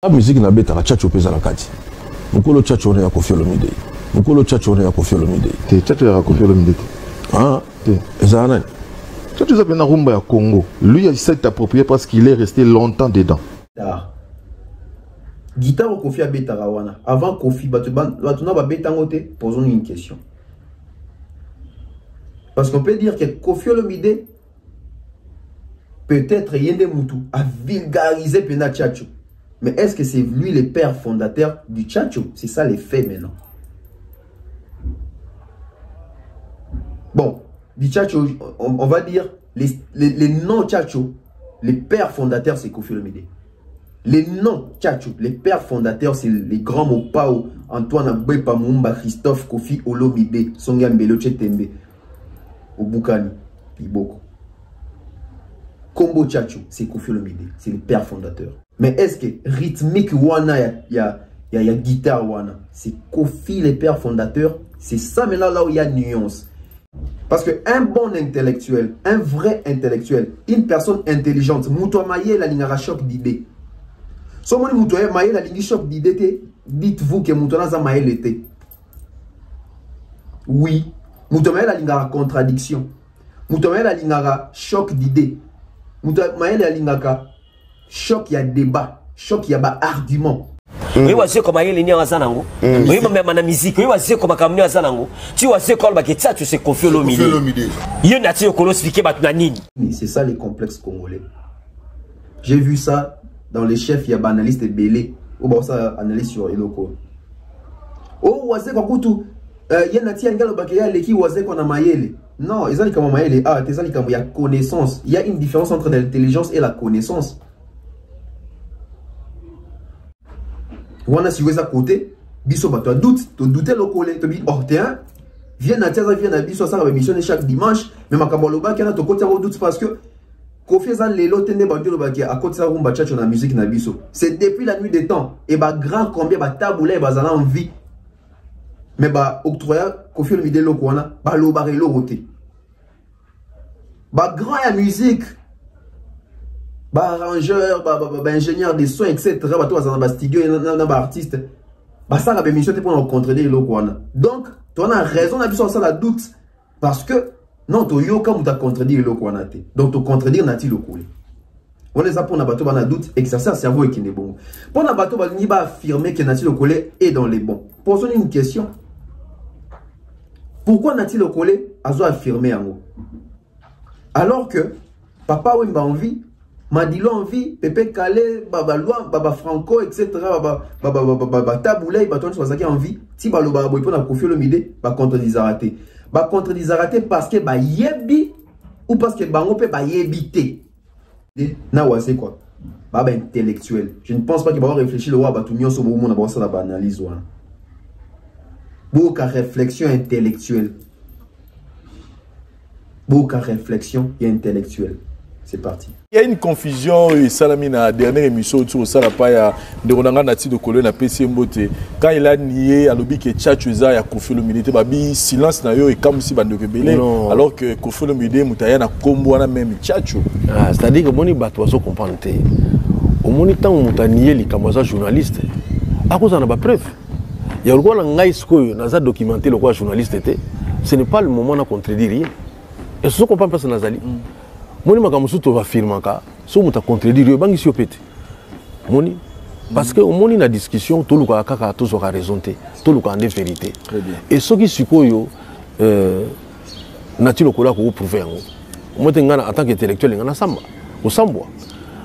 La musique na beta chacho pesa la kati. Mukolo chacho ne ya Koffi Olomide. Mukolo chacho ne ya Koffi Olomide. Te chacho ya Koffi Olomide. Ah, te. Ezana. Chacho za pena rumba ya Congo. Lui il s'est approprié parce qu'il est resté longtemps dedans. Guitare au Koffi a beta rawana. Avant Koffi batuna ba beta ngote, posons une question. Parce qu'on peut dire que Koffi Olomide peut-être Yende Moutou a vulgarisé Pena Chacho. Mais est-ce que c'est lui le père fondateur du Chacho? C'est ça les faits maintenant. Bon, du Chacho, on va dire les noms Chacho, les pères fondateurs c'est Koffi Olomide. Les noms Chacho, les pères fondateurs c'est les grands Mopao, Antoine Abwepa Mumba, Christophe Koffi Olomide, Songa Mbelo Chetembe, Obukani, Iboko. Combo Chacho, c'est Koffi Olomide, c'est le père fondateur. Mais est-ce que rythmique wana ya guitare wana, c'est Koffi le père fondateur? C'est ça maintenant là où il y a nuance. Parce que un bon intellectuel, un vrai intellectuel, une personne intelligente, Moutoua Maye la lingara choc d'idées. Si vous Moutoua Maye la lingara choc d'idées, dites-vous que Moutoua Naza Maye l'était. Oui, Moutoua Maye la lingara contradiction. Moutoua Maye la lingara choc d'idées. Moutoua Maye la lingara choc, il y a débat, choc, il y a argument. Oui, c'est comme il y a un oui, même la musique, oui, c'est comme il y a un tu vois, c'est comme ça, tu sais, Koffi Olomide. Il y a un nature qu'on explique maintenant. C'est ça les complexes congolais. J'ai vu ça dans les chefs, il y a un analyste belé, ou bien ça analyse sur Eloko. Oh, c'est quoi tout? Il y a un nature qui a mayele. Non, ils ont comme mayele. Ah, ils ont comme il y a connaissance. Il y a une différence entre l'intelligence et la connaissance. Wana si vous à côté, biso ba toi doute, tu doutes le collé, tu dis oh tiens, viens na tiaza viens na biso ça va émission chaque dimanche, mais makambolo ba kana to côté au doute parce que Koffi za lelo tende ba dio ba ki à côté ça rumba chacho na musique na biso. C'est depuis la nuit des temps et ba grand combien ba taboulé ba zana en vie. Mais ba octroya Koffi Olomide lo kwana, ba lo bare lo roté. Ba grand ya musique. Bah arrangeur, bah ingénieur des soins, etc. Bah toi, ça va stiguer, bah artiste. Bah ça, la mission, c'est pour nous contredire le quoi. Donc, tu as raison, on ça la doute. Parce que, non, tu as comme tu as contredit le quoi. Donc, tu contredire n'a-t-il le coulé. On les a pour un bateau, on a doute, exercer un cerveau et qui n'est bon. Pour un bateau, on va affirmer que n'a-t-il le coulé est dans les bons. Posons une question. Pourquoi n'a-t-il le coulé a affirmé en haut? Alors que, papa, oui, m'a envie. Madilo envie, Pepe Calais, Baba Loin, Baba Franco, etc. Baba Taboulay, Baton Swazaki envie. Si Balo Baba Boy pour la Koffi Olomide, ba contre Dizaraté. Ba contre Dizaraté parce que ba yebi ou parce que bango pe ba yebité. Na wa c'est quoi? Baba intellectuel. Je ne pense pas qu'il va réfléchir le roi Batounion sur le monde à ça la analyse ou. Beaucoup de réflexion intellectuelle. Beaucoup de réflexion intellectuelle. C'est parti. Il y a une confusion et Salamina dernière émission sur Salapaya de Ronanga Nati de Colonne à PC Mbote. Quand il a nié à l'objet que Tchatchouza a Koffi Olomide, babi silence na yo et comme si bande rebelle alors que Koffi Olomide Moutaya na combo na même Tchatchou. Ah, c'est-à-dire que moni batwazo comprendre. Au moni temps moutanié les camoza journaliste. À cause on a pas preuve. Il y a le quoi ngai sko naza documenter le quoi journaliste était. Ce n'est pas le moment de contredire rien. Et ce qu'on comprend pas c'est Nazali. Moni makamusu to va firmer ka so muta contredire bangi si opete moni parce que au moni na discussion to luka kaka to so ka raison te to luka en vérité et ce qui sikoyo na ti lokola ko prouver yango mote ngana en tant qu'intellectuel ngana samba o sambwa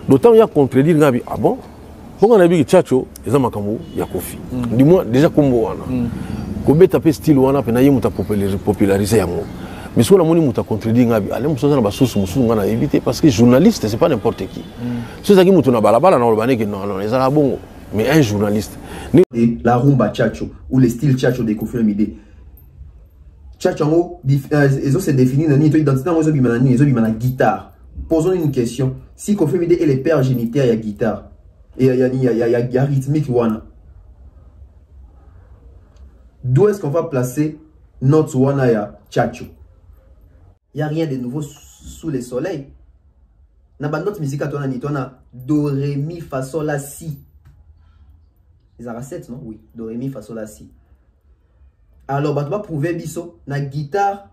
d'autant ya contredire ngabi ah bon bonga na bi Tchatcho eza makambo ya Koffi du moins déjà kombo wana ko beta pe style wana pe na yemuta populariser yango. Mais si on a montré que contredit, allez me sortir dans la source, on a évité parce que journaliste c'est pas n'importe qui. C'est ça qui montre na balabala na urbané que non les arabes bon mais un journaliste. La rumba Tchatcho ou le style Tchatcho de Koffi Olomide. Tchatcho ils ont se défini dans une identité ils ont la guitare. Posons une question. Si Koffi Olomide est le père géniteur, il y a guitare et il y a rythmique wana. D'où est-ce qu'on va placer notre wana ya Tchatcho? Il n'y a rien de nouveau sous le soleil. Dans notre musique, on a do, ré, mi, fa, sol, la, si. Les a 7, non? Oui. Do, ré, mi, fa, sol, la, si. Alors, bah, tu vas prouver biso. Na guitare,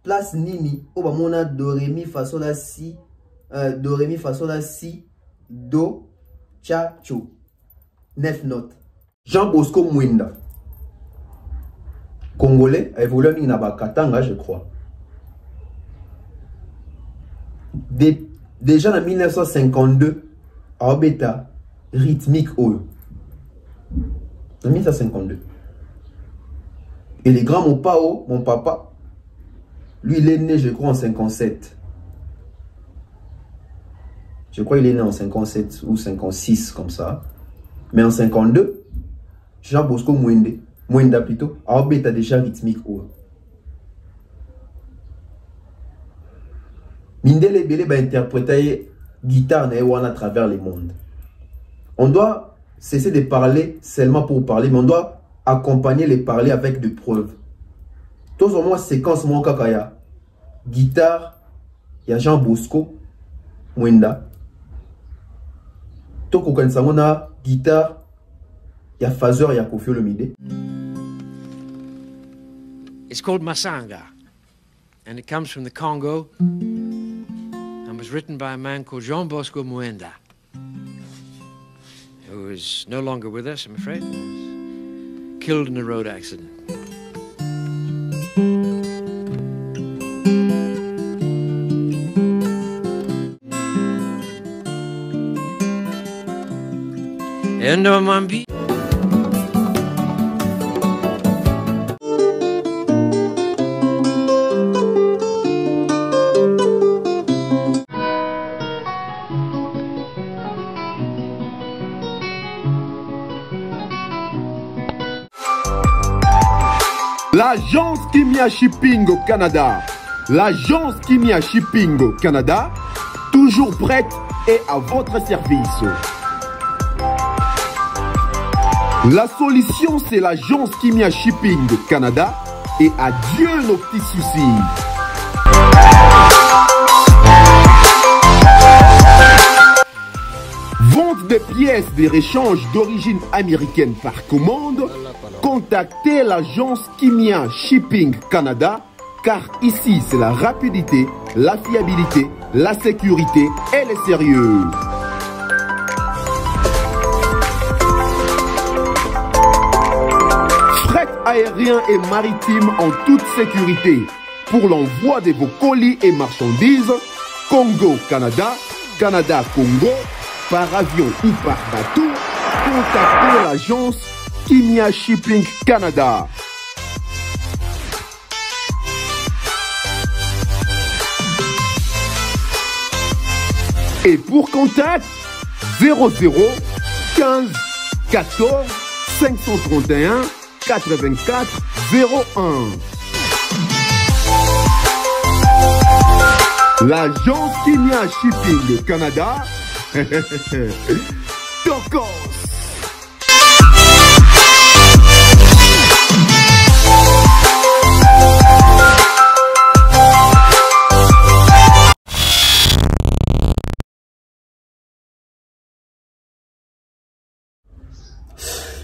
place nini. Oh, bah, mon a do, ré, mi, fa, sol, la, si. Do, ré, mi, fa, sol, la, si. Do, cha, cho. 9 notes. Jean Bosco Mwenda. Congolais, a évolué à Katanga, je crois. Déjà en 1952, à Obeta, rythmique en 1952. Et les grands, mon papa, lui il est né, je crois, en 57. Je crois qu'il est né en 57 ou 56, comme ça. Mais en 52, Jean Bosco Mwenda plutôt, à Obeta déjà rythmique haut. Mindele Bele va interpréter guitare à travers le monde. On doit cesser de parler seulement pour parler, mais on doit accompagner les parler avec des preuves. Tous au moins séquence mon kakaya. Guitare, il y a Jean Bosco Mwenda. Toko Kansamona, guitare, il y a Fazer, il y a Koffi Olomide. It's called Masanga, and it comes from the Congo, and was written by a man called Jean Bosco Mwenda, who is no longer with us, I'm afraid. He was killed in a road accident. Endo Mambi. L'agence Kimia Shipping au Canada. L'agence Kimia Shipping au Canada, toujours prête et à votre service. La solution, c'est l'agence Kimia Shipping au Canada et adieu nos petits soucis. Vente des pièces de réchange d'origine américaine par commande. Contactez l'agence Kimia Shipping Canada, car ici c'est la rapidité, la fiabilité, la sécurité et le sérieux. Fret aérien et maritime en toute sécurité. Pour l'envoi de vos colis et marchandises, Congo-Canada, Canada-Congo, par avion ou par bateau, contactez l'agence Kimia Shipping Canada. Et pour contact, 00 15 14 531 84 01. L'agence Kimia Shipping Canada. Tokos.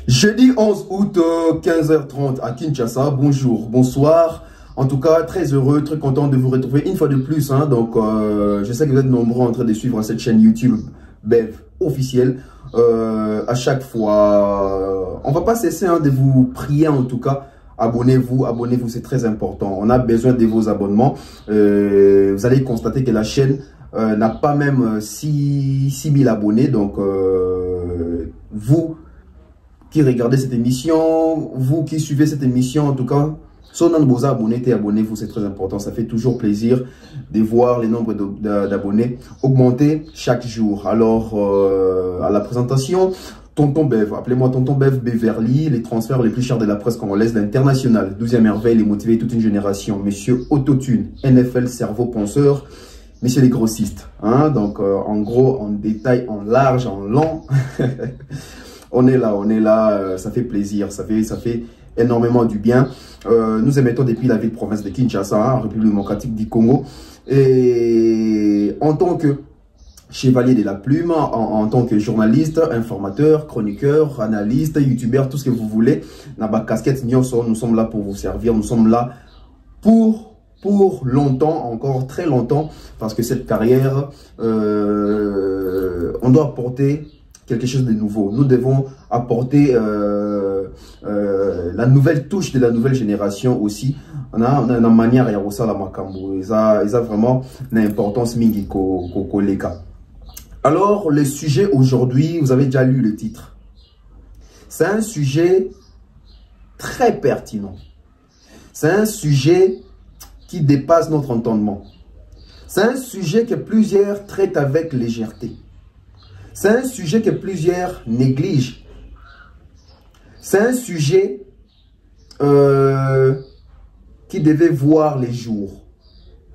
Jeudi 11 août, 15h30 à Kinshasa. Bonjour, bonsoir. En tout cas, très heureux, très content de vous retrouver une fois de plus. Hein. Donc, je sais que vous êtes nombreux en train de suivre cette chaîne YouTube Bev officielle. À chaque fois, on va pas cesser de vous prier en tout cas. Abonnez-vous, abonnez-vous, c'est très important. On a besoin de vos abonnements. Vous allez constater que la chaîne n'a pas même 6000 abonnés. Donc, vous qui regardez cette émission, vous qui suivez cette émission, en tout cas, abonnez-vous, c'est très important. Ça fait toujours plaisir de voir les nombres d'abonnés augmenter chaque jour. Alors, à la présentation, Tonton Bev, appelez-moi Tonton Bev Beverly, les transferts les plus chers de la presse congolaise, l'international, 12e merveille, les motiver toute une génération. Monsieur Autotune, NFL, cerveau penseur, messieurs les grossistes. Hein? Donc, en gros, en détail, en large, en long. On est là, ça fait plaisir, ça fait énormément du bien. Nous émettons depuis la ville-province de Kinshasa, République démocratique du Congo. Et en tant que chevalier de la plume en tant que journaliste, informateur, chroniqueur, analyste, youtubeur, tout ce que vous voulez. Dans ma casquette, nous sommes là pour vous servir, nous sommes là pour longtemps, encore très longtemps, parce que cette carrière, on doit apporter quelque chose de nouveau. Nous devons apporter la nouvelle touche de la nouvelle génération aussi. On a une manière à ça la makambo. Ils ont vraiment une importance mingi koleka. Alors, le sujet aujourd'hui, vous avez déjà lu le titre. C'est un sujet très pertinent. C'est un sujet qui dépasse notre entendement. C'est un sujet que plusieurs traitent avec légèreté. C'est un sujet que plusieurs négligent. C'est un sujet qui devait voir les jours.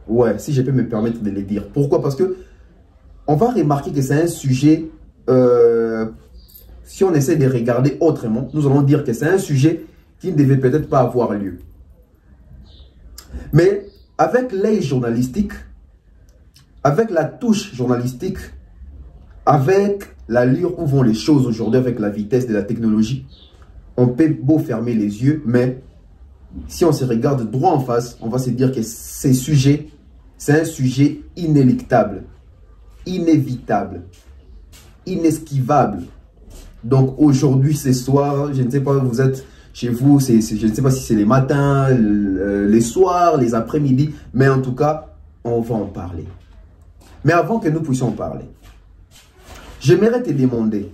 Ouais, si je peux me permettre de le dire. Pourquoi? Parce que on va remarquer que c'est un sujet, si on essaie de regarder autrement, nous allons dire que c'est un sujet qui ne devait peut-être pas avoir lieu. Mais avec l'œil journalistique, avec la touche journalistique, avec l'allure où vont les choses aujourd'hui, avec la vitesse de la technologie, on peut beau fermer les yeux, mais si on se regarde droit en face, on va se dire que c'est un sujet inéluctable, inévitable, inesquivable. Donc aujourd'hui, ce soir, je ne sais pas, vous êtes chez vous, je ne sais pas si c'est les matins, les soirs, les après-midi, mais en tout cas, on va en parler. Mais avant que nous puissions en parler, j'aimerais te demander,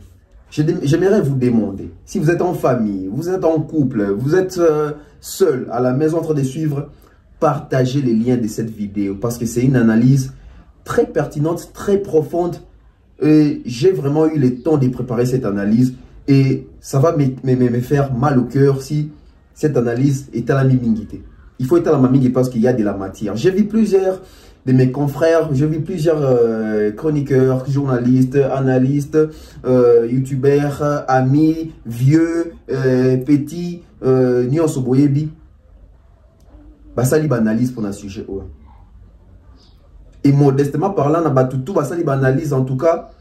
j'aimerais vous demander, si vous êtes en famille, vous êtes en couple, vous êtes seul à la maison en train de suivre, partagez les liens de cette vidéo parce que c'est une analyse très pertinente, très profonde. Et j'ai vraiment eu le temps de préparer cette analyse et ça va me faire mal au cœur si cette analyse est à la mimingité. Il faut être à la mamingité parce qu'il y a de la matière. J'ai vu plusieurs de mes confrères, j'ai vu plusieurs chroniqueurs, journalistes, analystes, youtubeurs, amis, vieux, petits, Nyonso Boyebi. Basali analyse pour un sujet. Et modestement parlant, basali analyse, en tout cas,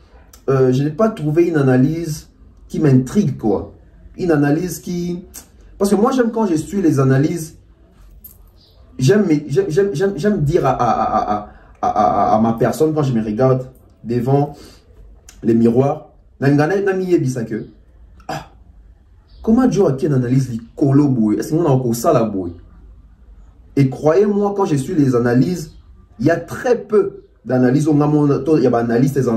je n'ai pas trouvé une analyse qui m'intrigue, quoi. Une analyse qui... Parce que moi, j'aime quand je suis les analyses, j'aime dire à ma personne, quand je me regarde devant les miroirs, comment Dieu a une analyse de colo boy? Est-ce qu'on a encore ça la boy? Et croyez-moi, quand je suis les analyses, il y a très peu d'analyses. Il y a des analystes qui ont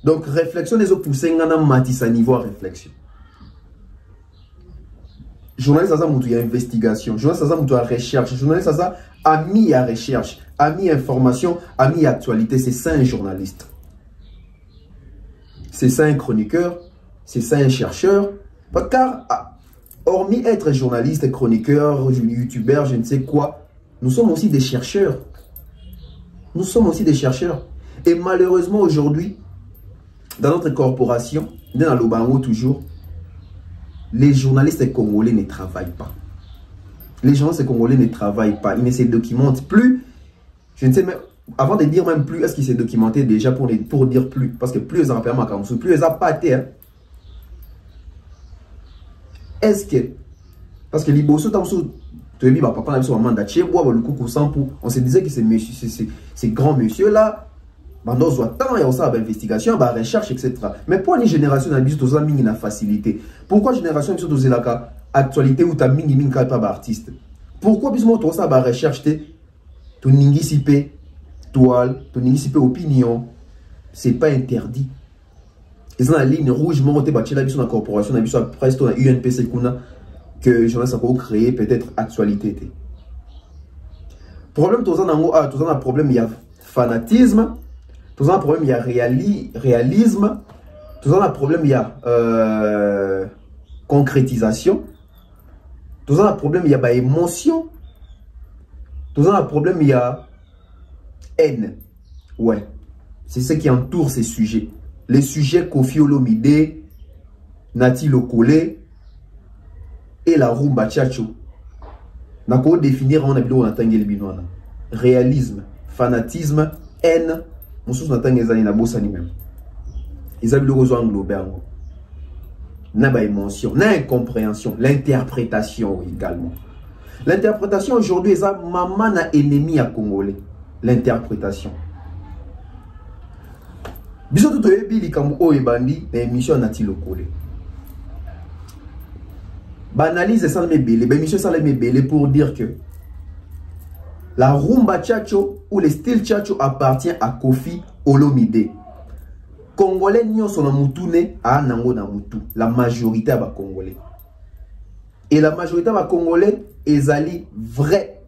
donc, réflexion, les autres poussés, on a matisse à niveau à réflexion. Journaliste, il y a investigation. Journaliste, il y a recherche. Journaliste, a mis à recherche, a mis information, a mis actualité. C'est ça un journaliste. C'est ça un chroniqueur. C'est ça un chercheur. Car, hormis être journaliste, chroniqueur, youtubeur, je ne sais quoi, nous sommes aussi des chercheurs. Nous sommes aussi des chercheurs. Et malheureusement, aujourd'hui, dans notre corporation, dans l'Obango toujours, les journalistes congolais ne travaillent pas. Les journalistes congolais ne travaillent pas. Ils ne se documentent plus. Je ne sais même, avant de dire même plus, est-ce qu'ils se documentaient déjà pour dire plus? Parce que plus ils ont permis à Kamsou, plus ils ont pâté. Hein? Est-ce que, parce que les bossons, on se disait que ces grands monsieur là, il y a une investigation, une recherche, etc. Mais pour une génération, on a une facilité. Pourquoi génération de la actualité où tu as mis pas d'artiste? Pourquoi tu as une recherche, tu as toile, tu as opinion? C'est pas interdit. Ils ont la ligne rouge, mais on a la corporation, on a presque la UNPC que les journalistes ont créé peut-être actualité. Problème, tu as un problème, il y a fanatisme. Tout un problème, il y a réalisme. Tout un problème, il y a concrétisation. Tout un problème, il y a émotion. Tout un problème, il y a haine. Ouais. C'est ce qui entoure ces sujets. Les sujets Kofi Olomide, Nati Lokole et la Rumba Tchatcho. Nous allons définir en réalisme, fanatisme haine mosusu na tanga ezali na bosani même ezali le rezo englobé yango na ba émotion na incompréhension l'interprétation également l'interprétation aujourd'hui est maman na ennemi à congolais l'interprétation biso tout oyebi likambo oyo ebandi na émission na ti lokole banalise ça me belé émission ça me belé pour dire que la rumba tchatcho ou le style tchatcho appartient à Kofi Olomide. Congolais n'y sont na mutune à nango na mutu. La majorité va Congolais. Et la majorité va Congolais est ali vrai,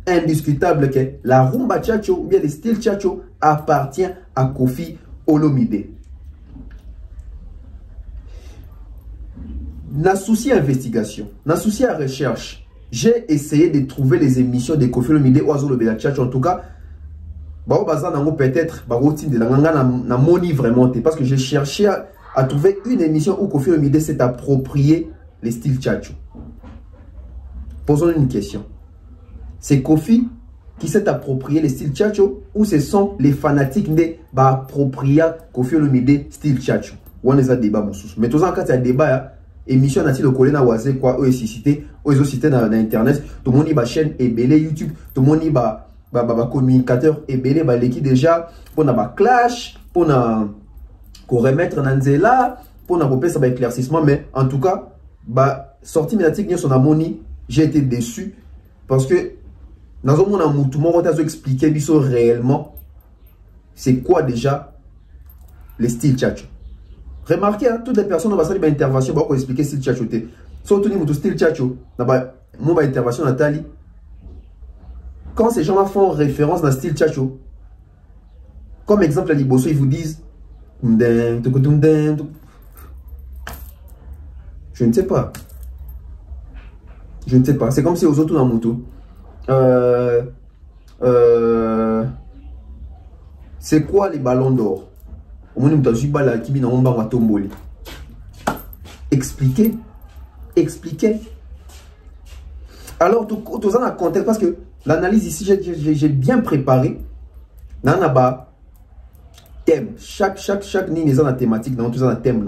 indiscutable que la rumba tchatcho ou bien le style tchatcho appartient à Kofi Olomide. Na souci investigation, na souci à recherche. J'ai essayé de trouver les émissions de Kofi Olomide ou Azolo Bela Tchatcho. En tout cas, peut-être na moni vraiment parce que j'ai cherché à trouver une émission où Kofi Olomide s'est approprié les styles Tchatcho. Posons une question. C'est Kofi qui s'est approprié les styles Tchatcho ou ce sont les fanatiques de approprier Kofi Olomide style Tchatcho? On est à débat moussous. Mais tout ça quand il y a débat émission na ti lokole na waze quoi eux cité eux cité dans internet tout le monde ba chaîne et belé YouTube tout le monde ba communicateur et belé ba l'équipe déjà pour na ba clash pour na ko remettre na nzela pour na repérer ça ba éclaircissement mais en tout cas ba sortie médiatique ni son amoni j'ai été déçu parce que dans un monde en mutu mon tazo expliquer biso réellement c'est quoi déjà les styles Tchatcho. Remarquez, hein, toutes les personnes qui ont fait une intervention pour expliquer le style Tchatcho. Surtout le style Tchatcho, mon intervention Nathalie. Quand ces gens-là font référence dans le style Tchatcho, comme exemple à Liboso, ils vous disent je ne sais pas. Je ne sais pas. C'est comme si aux autres dans moto. C'est quoi les ballons d'or? Expliquez. Expliquez. Alors, tout ça dans le contexte, parce que l'analyse ici, j'ai bien préparé. Nanaba, thème. Chaque ligne est dans la thématique, dans tout ça, dans le thème.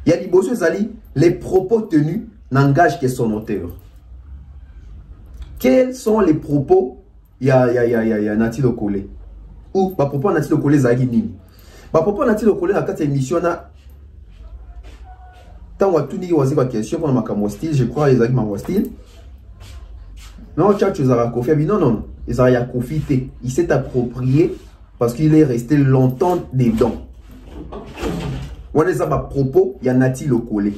Il y a les propos tenus n'engagent que son auteur. Quels sont les propos? Il y a Nati Lokole. Ou bah propos Nati Lokole zagi nini. Bah propos Nati Lokole na kati émission na tant wa tuni wazi kwa question pour ma kamo style, je crois les zagi ma style. Non, Tchatcho zara Kofi non, ils a Kofi il s'est approprié parce qu'il est resté longtemps dedans. On les a ba propos il y a Nati Lokole.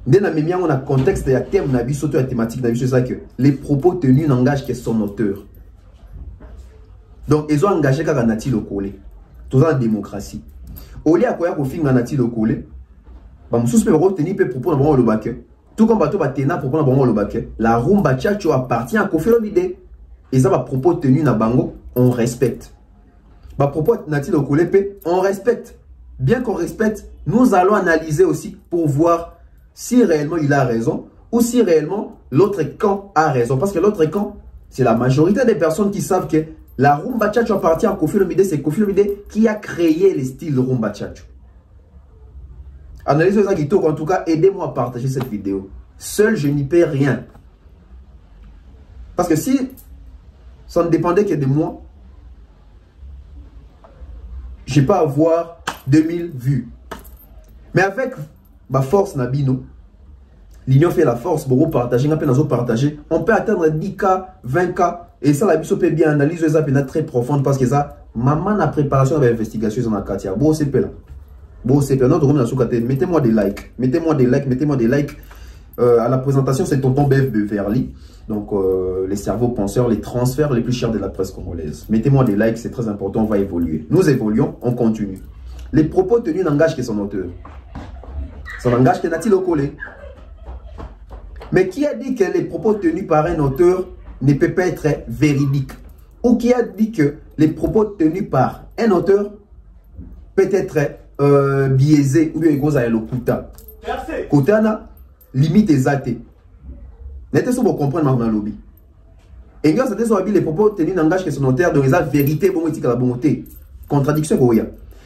Dès la même on a contexte et à thème na biso to thématique na biso ça que les propos tenus n'engagent que son auteur. Donc, ils ont engagé quand Nati Lokole. Tout ça en démocratie. Au lieu à quoi il y a Nati Lokole, je peux retenir les propos dans le bac. Tout comme bateau batena propos dans le bac. La rumba Tchatcho appartient à Kofi Olomide. Et ça, les propos tenus dans Bango, on respecte. Les propos Nati Lokole, on respecte. Bien qu'on respecte, nous allons analyser aussi pour voir si réellement il a raison ou si réellement l'autre camp a raison. Parce que l'autre camp, c'est la majorité des personnes qui savent que la rumba Tchatcho appartient à Kofi Olomide, c'est Kofi Olomide qui a créé le style rumba Tchatcho. Analysez ça qui en tout cas, aidez-moi à partager cette vidéo. Seul, je n'y paie rien. Parce que si ça ne dépendait que de moi, je n'ai pas à avoir 2000 vues. Mais avec ma force Nabino, l'union fait la force, beaucoup partager, on peut atteindre 10K, 20K. Et ça, la biso peut bien analyser ça très profonde parce que ça, maman la préparation de l'investigation dans la Katia. Bon, c'est là. Bon, c'est là. Notre mettez-moi des likes. Mettez-moi des likes. À la présentation, c'est tonton BF Beverly. Donc, les cerveaux penseurs, les transferts les plus chers de la presse congolaise. Mettez-moi des likes, c'est très important. On va évoluer. Nous évoluons, on continue. Les propos tenus n'engagent que son auteur. Ça n'engage que Nati Lokole. Mais qui a dit que les propos tenus par un auteur ne peut pas être véridique? Ou qui a dit que les propos tenus par un auteur peut être biaisé ou bien gros à l'okuta? Kotana limite exate. N'était-ce pas pour comprendre ma lobby? Et grâce à ça, les propos tenus n'engagent que son notaire, donc ils ont vérité, bon, éthique à la bonté. Contradiction, quoi,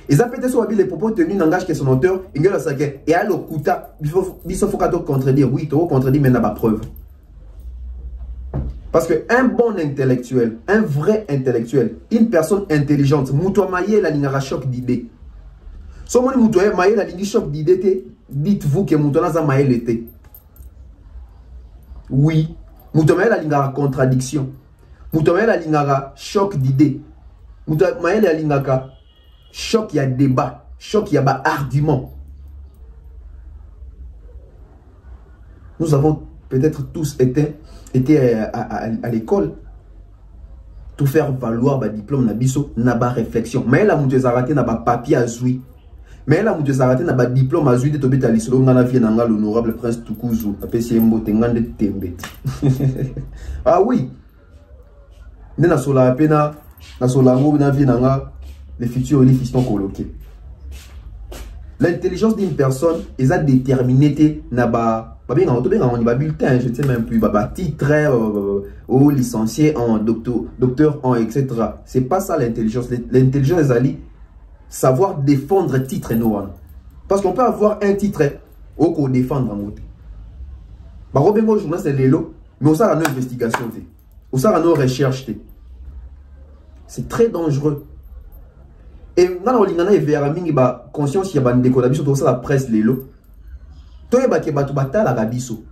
ils ont peut-être les propos tenus n'engagent que son auteur, et à l'okuta, il faut contredire, oui, tu contredire, mais n'a pas preuve. Parce qu'un bon intellectuel, un vrai intellectuel, une personne intelligente, Moutouamaye la ligne choc d'idées. Si vous avez la ligne choc d'idées, dites-vous que Moutouamaye l'était. Oui. Moutouamaye la ligne contradiction. Moutouamaye la ligne choc d'idées. Moutouamaye la ligne choc, il y a débat. Choc, il y a argument. Nous avons peut-être tous été à l'école. Tout faire valoir ba diplôme na biso na ba réflexion. Mais là moutoué zaraté na ba papier à zoui. Mais là moutoué zaraté na ba diplôme à zoui de tobeta lisolo ngana vie na l'honorable prince Tukuzu apesi mbote ngande tembe. Ah oui. Ne na sola pena na sola ngo na vie na les futurs les fistons coloqués. L'intelligence d'une personne est à déterminer na ba on va bulletin, je ne sais même plus, titre ou licencié en docteur en etc. C'est pas ça l'intelligence. L'intelligence est allée savoir défendre titre nous. Parce qu'on peut avoir un titre au qu'on défendre en côté. Bah Robin journal c'est l'élo, mais on sait nos investigations, on sait nos recherches. C'est très dangereux. Et dans le lingana et vers mingi ba conscience il y a une décoration tout ça la presse l'élo. Toi tu bata la rabiso.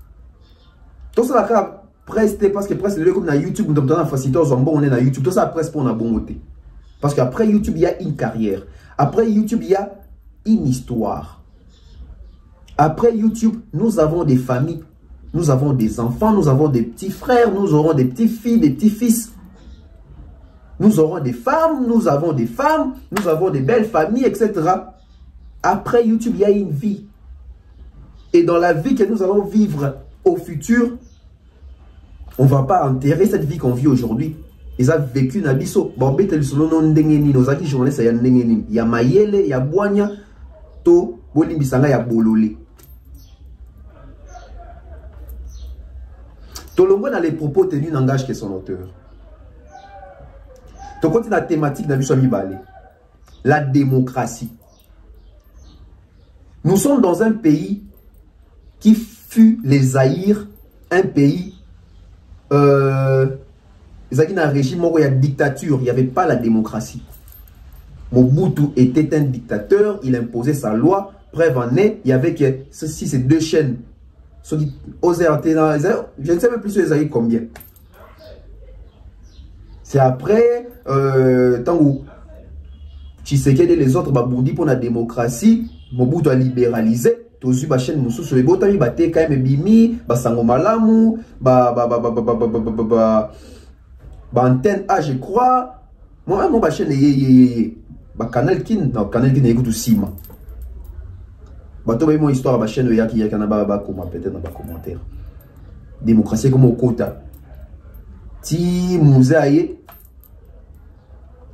Tout ça la presse parce que presse le comme na YouTube nous donne facilité aux on est na YouTube tout ça presse pour na bon côté. Parce qu'après YouTube il y a une carrière. Après YouTube il y a une histoire. Après YouTube nous avons des familles, nous avons des enfants, nous avons des petits frères, nous aurons des petites filles, des petits fils. Nous aurons des femmes, nous avons des femmes, nous avons des belles familles, etc. Après YouTube il y a une vie. Et dans la vie que nous allons vivre au futur, on ne va pas enterrer cette vie qu'on vit aujourd'hui. Ils ont vécu na biso. Bon, betel solo non ndengeni. Nos aki journalistes ya ndengeni. Ya mayele, ya boanya, to bolimbisanga ya bolole. Tolongo dans les propos tenus n'engage que son auteur. To continue la thématique na biso mibale. La démocratie. Nous sommes dans un pays qui fut les Zaïre, un pays, il y a un régime où il y a dictature, il n'y avait pas la démocratie. Mobutu était un dictateur, il imposait sa loi, preuve en est, il y avait que ceci, c'est deux chaînes. Je ne sais même plus sur les Zaïre combien. C'est après, tant où Tshisekedi et les autres, Babundi pour la démocratie, Mobutu a libéralisé. Tozu ba chaîne mususu le botami ba te quand même bimi ba sango malamu ba antenne A je crois moi ba chaîne ba canal kin non canal kin écoute sima ba to ba mon histoire ba chaîne ya ki ya kana ba comment peut-être dans ba commentaire démocratie comme au quota ti muzaye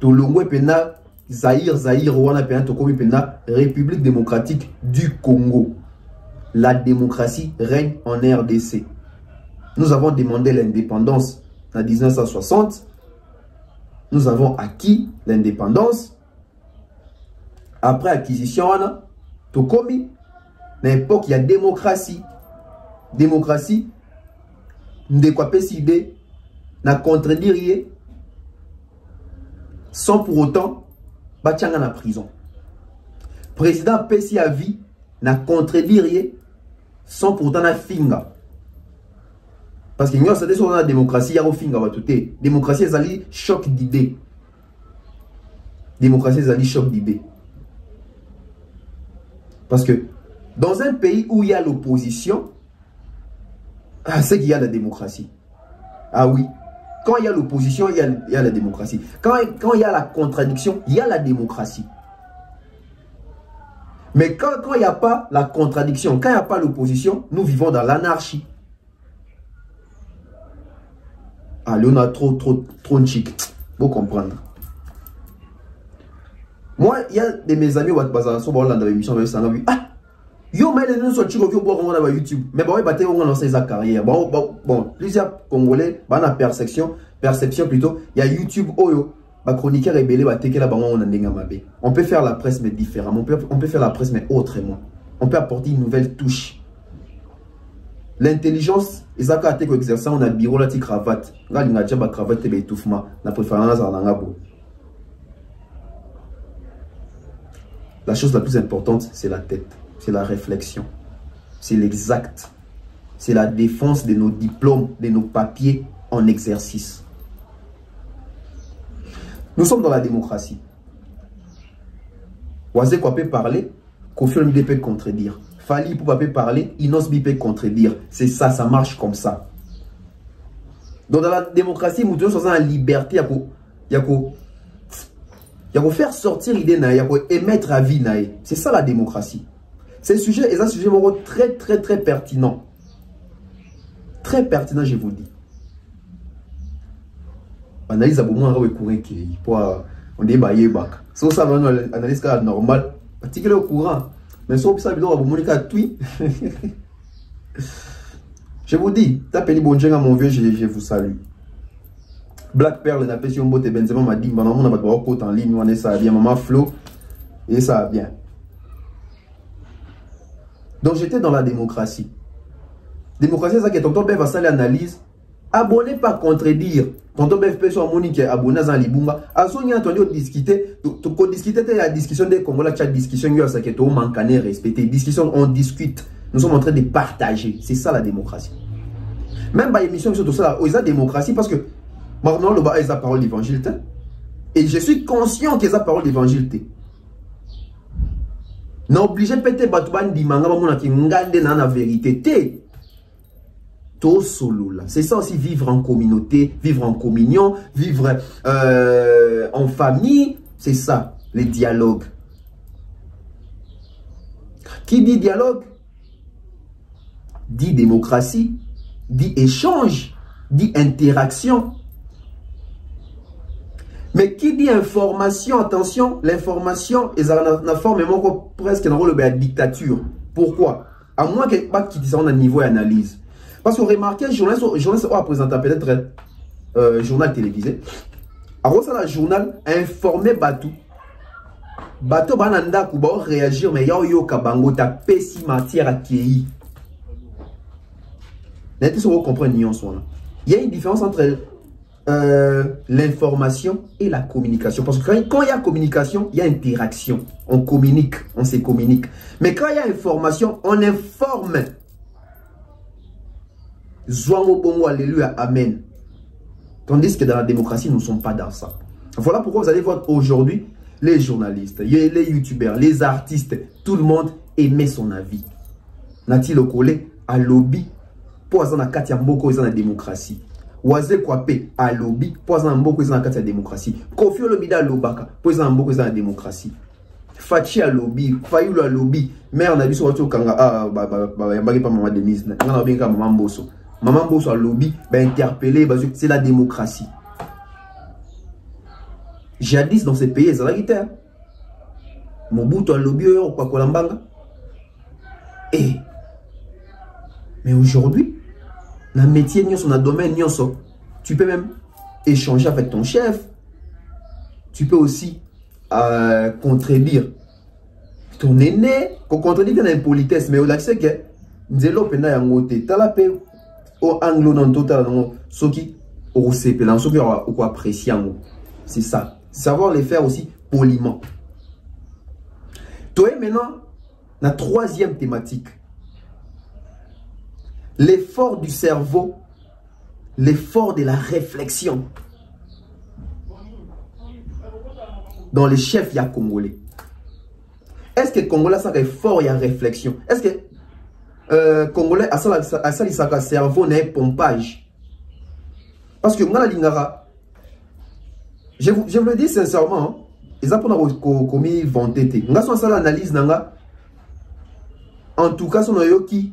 to longwe pena Zaïre, Rwanda, République démocratique du Congo. La démocratie règne en RDC. Nous avons demandé l'indépendance en 1960. Nous avons acquis l'indépendance. Après acquisition, Tokomi, à l'époque, il y a démocratie. Démocratie, de quoi décider, n'a contredire, sans pour autant Batianga na prison. Président Pessi à vie n'a contredire sans pourtant na finga. Parce que nous avons la démocratie, il y a finga batouté. Démocratie c'est un choc d'idées. Démocratie c'est un choc d'idées. Parce que dans un pays où il y a l'opposition, c'est qu'il y a la démocratie. Ah oui. Quand il y a l'opposition, il y a la démocratie. Quand il y a la contradiction, il y a la démocratie. Mais quand il n'y a pas la contradiction, quand il n'y a pas l'opposition, nous vivons dans l'anarchie. Ah, là, on a trop de chic. Faut comprendre. Moi, il y a de mes amis qui sont dans l'émission, ah, yo, mais les gens sont chic, ils YouTube. Mais bon, ils ont lancé sa carrière. Bon, plusieurs Congolais, dans la perception, perception plutôt. Il y a YouTube, Oyo, ma chroniqueur est belé, on peut faire la presse mais différemment, on peut faire la presse mais autrement. On peut apporter une nouvelle touche. L'intelligence, ils ont été exercés, on a le bureau, la cravate. On a déjà la cravate et l'étouffement. La préférence à l'angabo. La chose la plus importante, c'est la tête, c'est la réflexion, c'est l'exact, c'est la défense de nos diplômes, de nos papiers en exercice. Nous sommes dans la démocratie. Oazé quoi peut parler, Kofi Olomide peut contredire. Fali pour peut parler, Inosbi peut contredire. C'est ça, ça marche comme ça. Donc dans la démocratie, nous sommes dans la liberté, il y a faire sortir l'idée, il y a émettre avis. C'est ça la démocratie. C'est un sujet, et un sujet très pertinent. Très pertinent, je vous dis. Analyse à beaucoup de courant qui on est baillé bac. Si ça va analyse normale, article au courant. Mais si on ça vidéo à vous montrer tout. Je vous dis, tapez les bon Dieu à mon vieux, je vous salue. Black Pearl n'a pas si on botte Benzema m'a dit, maman on a pas de côte en ligne, on est ça bien, maman Flo et ça va bien. Donc j'étais dans la démocratie. Démocratie, c'est ça que tonton Bev va saler analyse. Abonné pas contredire. Tonton Bev peut sur Monique abonné dans Libunga. A son y a entendu discuter. Tu discuter la discussion des Congo, la chat discussion, il y a ça que tu manques à respecter. Discussion, on discute. Nous sommes en train de partager. C'est ça la démocratie. Même par émission, tout ça, ils ont la démocratie parce que maintenant, le bas, ils ont la parole d'évangile. Et je suis conscient qu'ils ont la parole d'évangile. N'obligez peut-être Batouban Dimanga, qui ngande dans la vérité. C'est ça aussi, vivre en communauté, vivre en communion, vivre en famille. C'est ça, les dialogues. Qui dit dialogue dit démocratie, dit échange, dit interaction. Mais qui dit information, attention, l'information est en forme presque dans le rôle de la dictature. Pourquoi? À moins que pas qui disent on a niveau d'analyse. Parce que remarquez, journaliste a présenté peut-être journal télévisé. Alors ça, le journal informé Batou. Batou bananda kuba réagir mais yo kabango ta pessi matière à qui. N'êtes-ce que vous comprenez nuance là? Il y a une différence entre l'information et la communication. Parce que quand il y a communication, il y a interaction. On communique, on se communique. Mais quand il y a information, on informe. Zouamo bongo, alléluia, amen. Tandis que dans la démocratie, nous ne sommes pas dans ça. Voilà pourquoi vous allez voir aujourd'hui, les journalistes, les youtubeurs, les artistes, tout le monde émet son avis. Nati Lokole, à lobby, pour avoir Katia Mboko, ils ont la démocratie. Oazé Kwape, à lobby, pour avoir Mboko, ils ont la démocratie. Kofi Olomide à Lobaka, pour avoir Mboko, ils ont la démocratie. Fachi à lobby, Fayoulou à lobby, mais on a vu sur le Kanga, pas maman Denise, on a bien maman Bosso. Maman Bosso à lobby, interpellé, c'est la démocratie. Jadis dans ces pays, c'est la guitare. Mobutu à lobby, quoi Kolambanga. Mais aujourd'hui, dans le métier, dans le domaine, tu peux même échanger avec ton chef. Tu peux aussi contredire ton aîné. Qu'on contredit dans l'impolitesse, mais au-delà de ça, nous avons fait un côté. Tu as la paix au anglo dans total, ce qui au CP, ce qui est apprécié. C'est ça. Savoir les faire aussi poliment. Toi, maintenant, la troisième thématique. L'effort du cerveau, l'effort de la réflexion. Dans les chefs, il y a Congolais. Est-ce que Congolais, ça effort, il y a réflexion? Est-ce que Congolais, à ça, cerveau, n'est pompage? Parce que moi, je vous le dis sincèrement, ils ont commis vanté. Nous avons l'analyse, en tout cas, son qui.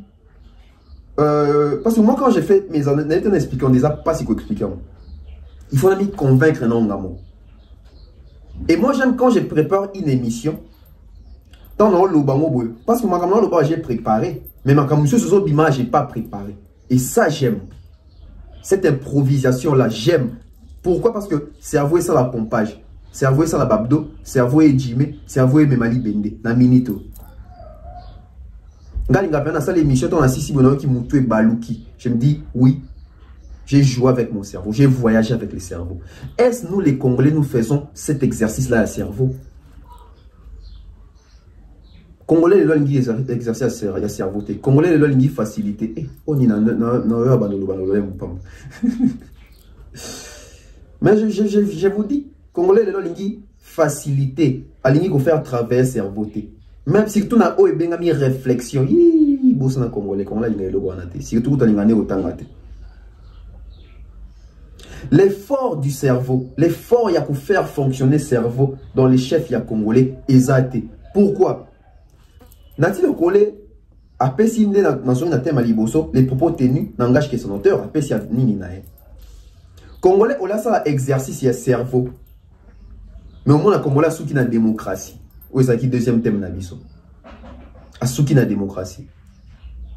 Parce que moi, quand j'ai fait mes analyses, on explique, on ne les a pas si expliqué. Il faut me convaincre un homme. Et moi, j'aime quand je prépare une émission, parce que moi, j'ai préparé, mais ma monsieur Soso Bima, je n'ai pas préparé. Et ça, j'aime. Cette improvisation-là, j'aime. Pourquoi? Parce que cerveau est ça la pompage. Cerveau est ça la babdo. Cerveau est Jimé. Cerveau est Memali Bende. Na minito. Ngalinga pena ça l'émission on a sisi bono qui moutou et balouki. Je me dis oui. J'ai joué avec mon cerveau. J'ai voyagé avec le cerveau. Est-ce nous les Congolais nous faisons cet exercice-là à cerveau? Congolais les lois exercice à cerveau. Congolais les lois facilité. On y mais je vous dis, Congolais les lois facilité. À l'ingé qu'on fait à travers cerveau. Même si tu as une réflexion, l'effort du cerveau, l'effort il y a pour faire fonctionner le cerveau dans les chefs il y a congolais exacté. Pourquoi? Nati le collé a pessimé dans thème à liboso les propos tenus n'engage que son auteur a pessimé nini nae. Congolais on a ça exercice il y a cerveau. Mais au moins la Congolais a souki na démocratie. Ou est-ce qui deuxième thème nabiso? A souki na démocratie.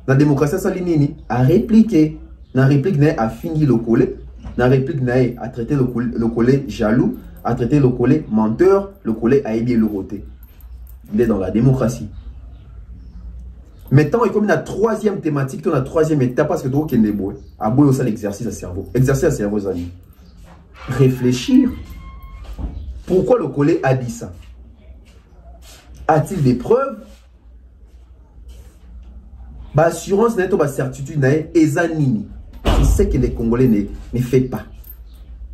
La démocratie ça l'inini a répliqué. Na réplique n'a a fini le collé. Na réplique n'a a traité le collé jaloux, a traité le collé menteur, le collé a bien le roté. Il est dans la démocratie. Maintenant, il y a comme la troisième thématique, la troisième étape, parce que tu as un boy. À boy aussi l'exercice à cerveau. Exercice à cerveau, amis. Réfléchir. Pourquoi le collé a dit ça? A-t-il des preuves? Bah, assurance n'est pas certitude n'est ezanini. C'est ce que les Congolais ne font pas.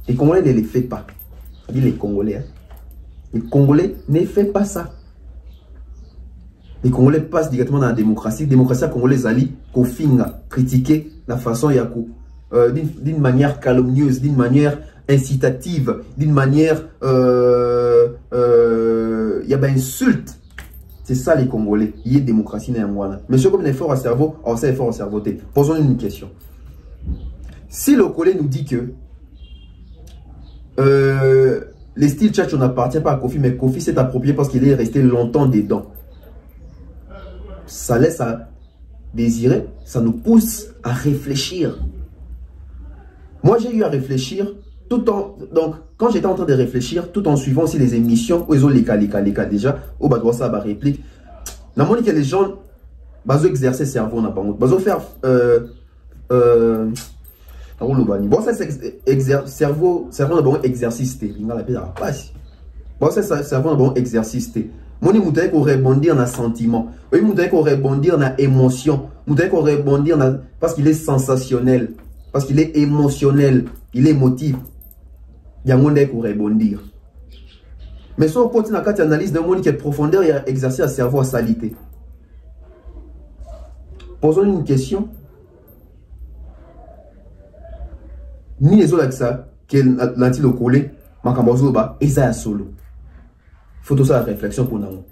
Les Congolais ne les font pas. Je dis les Congolais. Hein? Les Congolais ne font pas ça. Les Congolais passent directement dans la démocratie. La démocratie congolaise ali kofinga critiquer la façon d'une manière calomnieuse, d'une manière incitative, d'une manière il y a ben insulte. C'est ça les Congolais. Il y a démocratie dans moi. Monsieur comme un effort à cerveau, alors c'est effort à cerveau. Posons une question. Si le collègue nous dit que les styles tchatcho n'appartient pas à Kofi, mais Kofi s'est approprié parce qu'il est resté longtemps dedans. Ça laisse à désirer, ça nous pousse à réfléchir. Moi, j'ai eu à réfléchir tout en... Donc, quand j'étais en train de réfléchir, tout en suivant aussi les émissions, où ils ont les cas déjà, où bah doit ça bah réplique. La monnaie que les gens, bah ils exercer cerveau n'a pas honte. Bah ils faire bon ça c'est cerveau n'a bon exercice té. Il la la passe. Bon ça cerveau n'a bon exercice té. Moni moutais qu'on rebondir dans sentiment. Oui moutais qu'on rebondir dans émotion. Moutais qu'on rebondir dans parce qu'il est sensationnel, parce qu'il est émotionnel, il est émotif. Il y a monde qu'on rebondir. Mais si on continue à faire analyse de monde qui est profondeur, il y a exercice à cerveau à salité. Posons une question. Ni les autres avec ça, qui est l'anti-le-collé, Makambozoba, et ça solo. Faut tout ça la réflexion pour nous.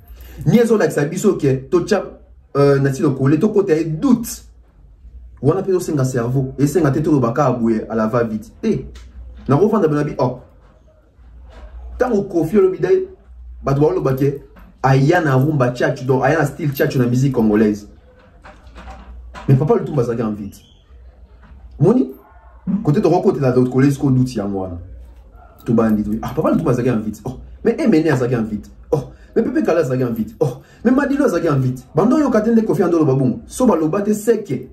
Ni les autres avec ça, biso qui est tout chap, l'anti-le-collé, tout côté doute. Ou on a plutôt 5 cerveau, et 5 tête au baka à la va vite. Eh, n'a pas fait de oh. Tant au Kofi le bidé, badwa le baké, ayana rumba tchatch, donc ayana style tchatch dans la musique congolaise. Mais papa le tout basaga en vite. Moni, côté de côté là l'autre collège qu'on doute y a moi. Tout bandit oui. Ah papa le tout basaga en vite. Oh, mais Emene azaga en vite. Oh, mais Pepe Kala azaga en vite. Oh, mais Madilo azaga en vite. Bando yo katende Kofi ando lo babou. So ba lo bate seke.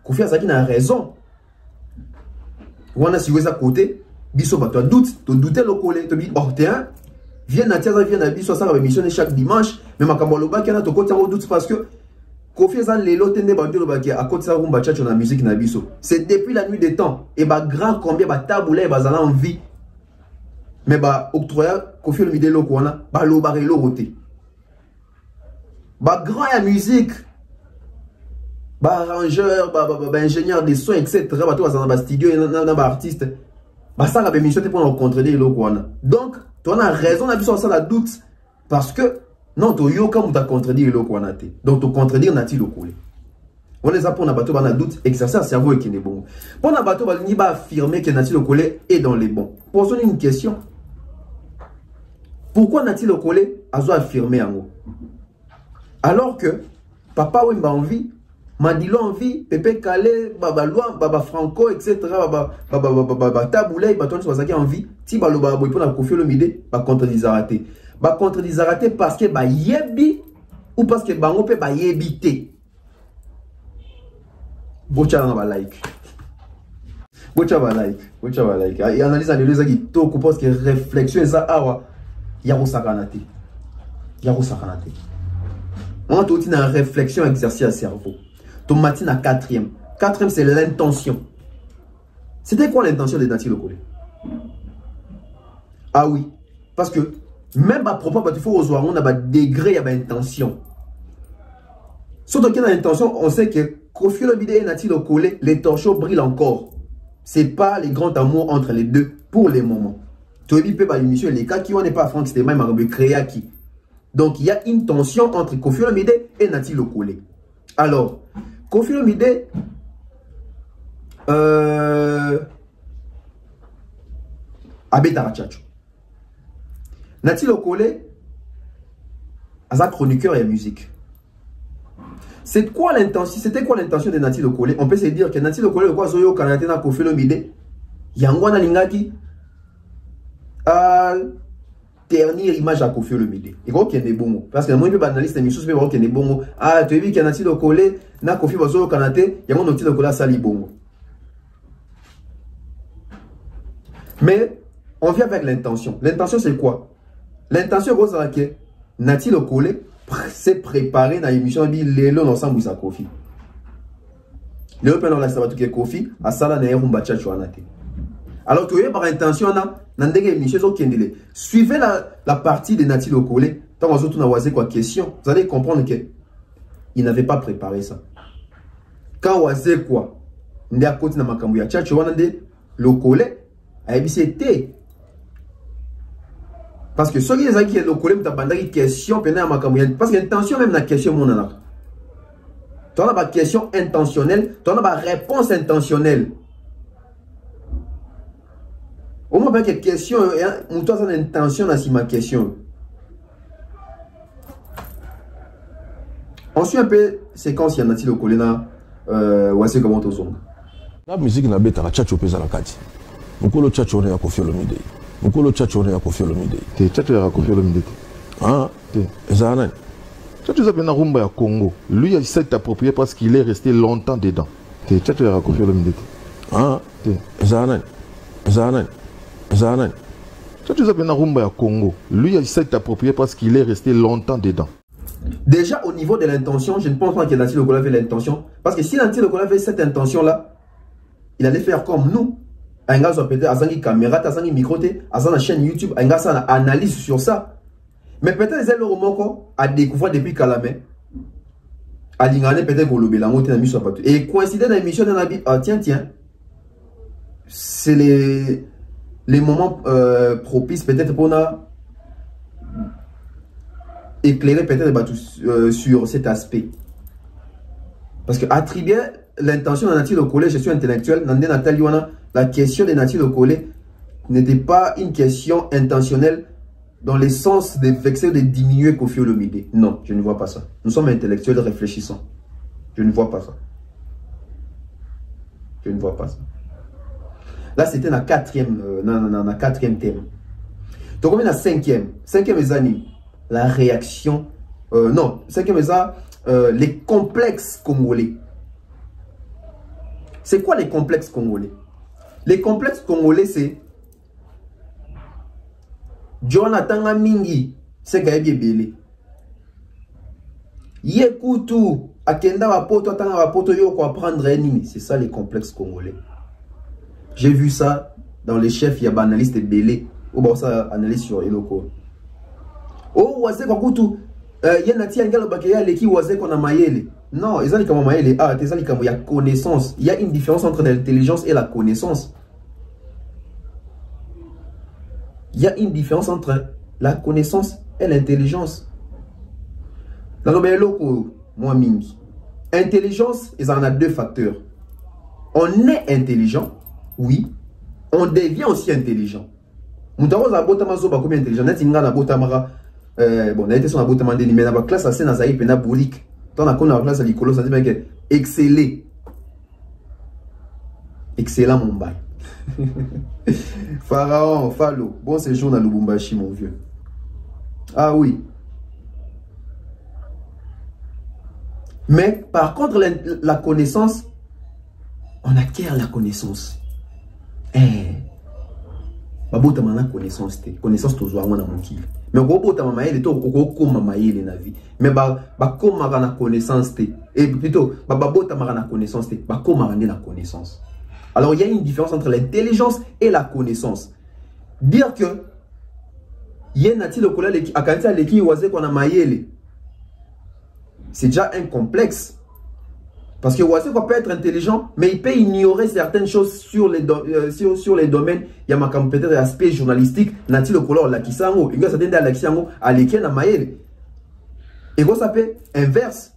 Kofi azaki na raison. Wana si weza côté, biso ba toi doute, tu douter le collège, tu dis oh tiens, viens na tiaza viens na biso ça va émissionner chaque dimanche, mais makambo lo ba kana to côté on doute parce que Kofi Azan lelo tende ba dio ba ki à côté ça rumba tchatcho na musique na biso. C'est depuis la nuit des temps et ba grand combien ba taboulé ba zala en vie. Mais ba octroya Kofi le midelo ko wana ba lo ba relo roté. Ba grand ya musique. Ba arrangeur, ba ingénieur des sons etc. Ba to ba studio na ba artiste. Ba ça la émission te pour contredire lo ko wana. Donc, tu as raison na biso ça la doute parce que non, tu as contredit le kwanate. Donc, tu contredire nati le koulé. On les a pour un bateau, on a doute, exercer le cerveau et qui est bon. Pour un bateau, on va affirmer que nati le koulé est dans les bons. Posons une question. Pourquoi nati le koulé a affirmé en haut? Alors que papa Wemba envie, Madilo envie, Pepe Calais, Baba Luan, Baba Franco, etc. Baba Taboulay, Baton Swazaki envie, si Baloba Boy pour la Kofi Olomide, ba contre Dizarate. Ba contre Dizarate parce que ba yebi ou parce que bango pe ba yebite. Bocha na ba like. Bocha ba like. Et analyse à l'élève qui toko parce que réflexion ça awa yaro sakanate. On a tout une réflexion exercice à cerveau. Ton matin à quatrième. Quatrième, c'est l'intention. C'était quoi l'intention de Nati Lokole? Ah oui. Parce que même à propos, il faut rejoindre, on a un degré, il y a une intention. Surtout qu'il y a une intention, on sait que Kofi Olomide et Nati Lokole, les torchons brillent encore. Ce n'est pas les grands amours entre les deux pour les moments. Tu as vu, l'émission, les cas qui n'ont pas Franck, c'était même un créé à qui. Donc, il y a une tension entre Kofi Olomide et Nati Lokole. Alors, Kofi Olomide Abetara Tchatcho. Nati Lokole a chroniqueur et musique. C'était quoi l'intention de Nati Lokole? On peut se dire que Nati Lokole quoi soyo Canada na Kofi Olomide yangwana lingaki dernière image à Kofi Olomide. Il faut qu'il y ait des bons mots. Parce que moi, je peux analyser les choses, mais il faut qu'il y ait des bons mots. Ah, tu as vu qu'il y a Nati Lokole, na Kofi Bazo au Canada, il y a un Nati Lokole à Sali Bongo. Mais, on vient avec l'intention. L'intention, c'est quoi? L'intention, c'est que Nati Lokole s'est préparé dans l'émission de Lélo ensemble avec Kofi. Lélo pendant la sabato qui est Kofi, à Sala na Rumba Tchatcho Anate. Alors que par intention, suivez la partie de Nati Lokole. Tant que vous avez quoi question, vous allez comprendre qu'il n'avait pas préparé ça. Quand vous avez quoi, vous avez côté de Makambuya Tchatcho Anate Lokole, c'était. Parce que ceux qui ont dit Lokole, vous avez une question, parce que l'intention même la question, mon ana. Tu as une question intentionnelle, tu as une réponse intentionnelle. Au moins, il y a une question, on a une intention dans ma question. On suit un peu séquence, il y a Nati Lokole, voici comment tu as la musique n'a pas Tchatcho pesa la kati. Mukolo Tchatcho ne ya Kofi Olomide. Mukolo Tchatcho ne ya Kofi Olomide. Te Tchatcho ya Kofi Olomide. Ah, ezana. Tchatcho za na rumba ya Congo. Lui il s'est approprié parce qu'il est resté longtemps dedans. Te Tchatcho ya Kofi Olomide. Ah, ezana. Tchatcho za na rumba ya Congo. Lui il s'est approprié parce qu'il est resté longtemps dedans. Déjà au niveau de l'intention, je ne pense pas que Nati Lokole avait l'intention. Parce que si Nati Lokole avait cette intention-là, il allait faire comme nous. Un gars peut-être à une caméra, à une micro, à une chaîne YouTube, un gars a analyse sur ça. Mais peut-être les élèves à découvrir depuis Calamé. À l'ingane peut-être qu'on l'oublie la montée dans l'émission. Et coïncider dans l'émission de Nabi, ah tiens, c'est les moments propices peut-être pour nous éclairer peut-être sur cet aspect. Parce que attribuer l'intention de Nati Lokole, gestion intellectuelle, la question de Nati Lokole n'était pas une question intentionnelle dans le sens de vexer ou de diminuer Kofi Olomide. Non, je ne vois pas ça. Nous sommes intellectuels réfléchissants. Je ne vois pas ça. Je ne vois pas ça. Là, c'était la quatrième thème. Donc, on est la cinquième. Cinquième est la réaction. Non, cinquième est les complexes congolais. C'est quoi les complexes congolais? Les complexes congolais, c'est Jonathan Mingi, c'est Gaëbi Ebele. Yekutu, Akenda Wapoto, Atanga Wapoto, Yoko apprendre ennemi. C'est ça les complexes congolais. J'ai vu ça dans les chefs, il y a un analyste Ebele. Ou bien ça analyse sur Eloko. Oh, Wazé Kwakutu, Yenati Angelo Bakeya, Leki Wazé Konamayele. Non, il y a connaissance. Il y a une différence entre l'intelligence et la connaissance. Il y a une différence entre la connaissance et l'intelligence. Dans le loko, moi mingi. Intelligence, il y en a deux facteurs. On est intelligent, oui. On devient aussi intelligent. Nous avons intelligent. Bon, on a été sur la botama de mais la classe assez nazaï pena boulique. Tant qu'on a la classe à l'école, ça dit que exceller. Excellent mon bail. Pharaon, Falo, bon séjour dans Lubumbashi, mon vieux. Ah oui. Mais par contre, la connaissance, on acquiert la connaissance. Babota mana connaissance te. Connaissance toujours moi na mon kill. Mais go bota mama ele to go koma maile na vie. Mais ba koma na connaissance te. Et plutôt babota mara na connaissance te. Ba koma na connaissance. Alors il y a une différence entre l'intelligence et la connaissance. Dire que yen nati le kola leki akanti leki waze kona maile. C'est déjà un complexe. Parce que Waze peut être intelligent, mais il peut ignorer certaines choses sur les, sur les domaines. Il y a peut-être l'aspect journalistique. Nati le color la kisango. Il y a certaines la kisango à l'équipe na maël. Et ça peut inverse.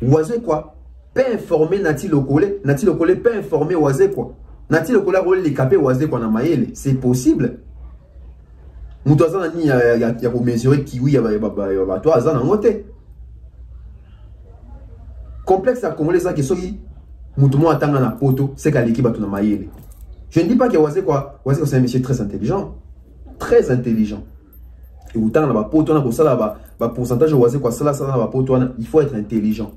Waze quoi peut informer Nati le colé. Nati le colé peut informer Waze quoi. Nati le colé rôle les capé Waze quoi na maël. C'est possible. Moutouazan ni ya pour mesurer kiwi ya ba toi azan en moté. Complexe à Congolais, ça qui est Moutoumou attend na poto, c'est qu'à l'équipe à maïle. Je ne dis pas que Waze quoi, Waze c'est un monsieur très intelligent. Très intelligent. Et autant là-bas, poto, on a pour ça là-bas, pourcentage de Waze quoi, ça là-bas, poto, il faut être intelligent.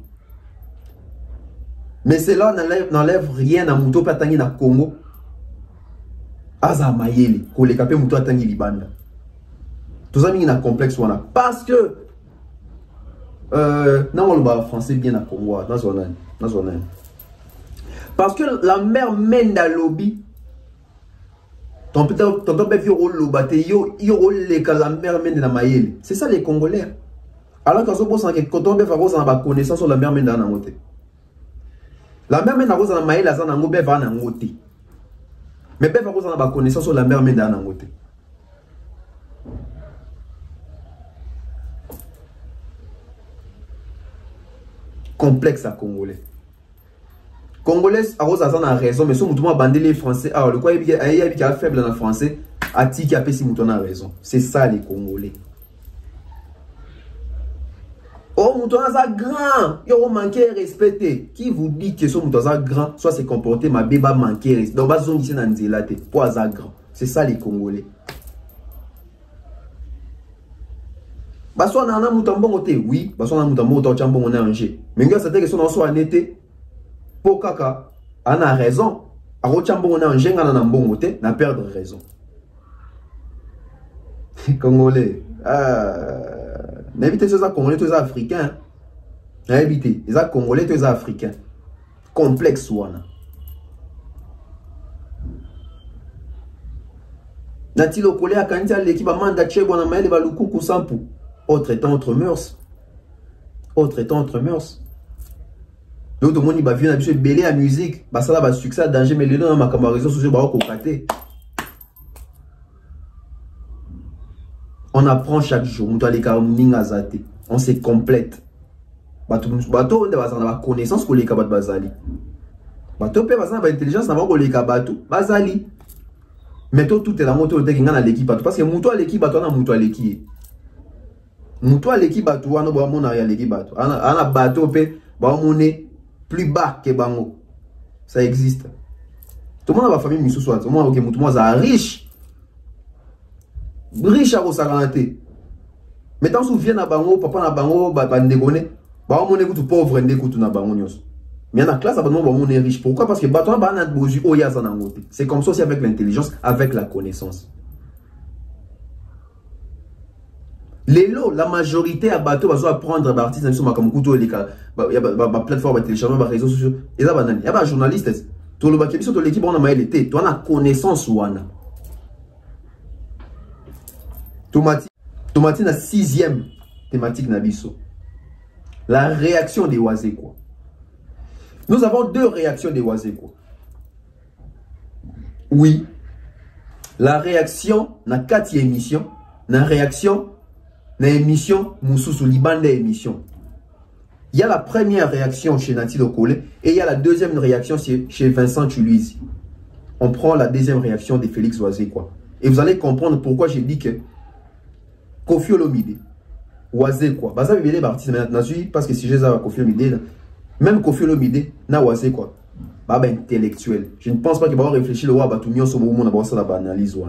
Mais cela n'enlève rien à Mouto Patangi na Congo. Aza maïle, qu'on les capé Mouto Patangi Libanda. Tout ça, il y a un complexe parce que non, on va français bien à Congo, parce que la mère mène dans le lobby. Ton père fait rôle lobate, la mère mène dans la maïle. C'est ça les Congolais. Alors quand on fait avoir une connaissance sur la mère mène dans la montée. La mère mène dans la maïle, la zone en gobé va en montée. Mais ben avoir une connaissance sur la mère mène dans la montée. Complexe à Congolais. Congolais a raison, mais si vous avez bandé les Français, alors le quoi il y a faible dans le français, a dit qu'il y a si vous avez raison. C'est ça les Congolais. Oh, mouton a grand, il a manqué respecté. Qui vous dit que ce mouton a grand, soit se comporter, ma béba manqué respecté. Donc, bas ici dans Nzélate, pour a grand. C'est ça les Congolais. Baso na na mutambo ngote oui baso na mutambo ngote chambo ngona anje mais ngasa teke so na so anete po kaka ana raison aro chambo ngona anje ngana na mbongo te na perdre raison. Congolais n'habitez ça Congolais tous africains n'habitez les Congolais tous africains complexe wana nati lokole akanti l'équipe manda chebo na maele balukuku sampu. Autre étant autre mœurs. Autre étant autre mœurs. D'autres monde va venir habitué belé à musique. Bah ça là va succès danger mais les gens ma caméra réseaux sociaux va cocater. On apprend chaque jour. On doit les caromning azate. On se complète. Bateau on doit avoir connaissance pour les cabat bazali. Bateau peut avoir intelligence d'avoir pour les cabatou bazali. Mais tout est la moto de ngana l'équipe parce que mouto à l'équipe bateau na mouto à l'équipe. Moutou à l'équipe bateau, on a mon arrière l'équipe bateau. On a bateau plus bas que bango. Ça existe. Tout le monde a la famille Missou soit. Tout le monde a moutou riche. Riche à Rosaranate. Mais tant souviens na bango, papa na bango, bandegone, bango mon écoute pauvre ndécoute na bango nyos. Mais dans la classe, on est riche. Pourquoi? Parce que bateau na bozu oya zanangote. C'est comme ça aussi avec l'intelligence, avec la connaissance. Lélo, la majorité à bateau va prendre des artistes comme couteau les cas. Il y a des plateformes, téléchargement, des réseaux sociaux. Et ça il y a des journalistes. Tout le bateau sur l'équipe on a maïl été. Tu as la connaissance ouana. Tomati na 6e thématique nabiso. La réaction des Waze quoi. Nous avons 2 réactions des Waze quoi. Oui. La réaction na 4e émission, na réaction na émission Moussou Liban émission. Il y a la première réaction chez Nati Lokole et il y a la deuxième réaction chez Vincent Tuluizi. On prend la deuxième réaction de Félix Waze quoi. Et vous allez comprendre pourquoi j'ai dit que Koffi Olomide, Oisé quoi. Baza bibélé artiste maintenant parce que si j'ai ça Koffi Olomide, même Koffi Olomide na oisé quoi. Baba intellectuel. Je ne pense pas qu'il va réfléchir le roi Batumio sur le moment d'avoir ça la analyse ou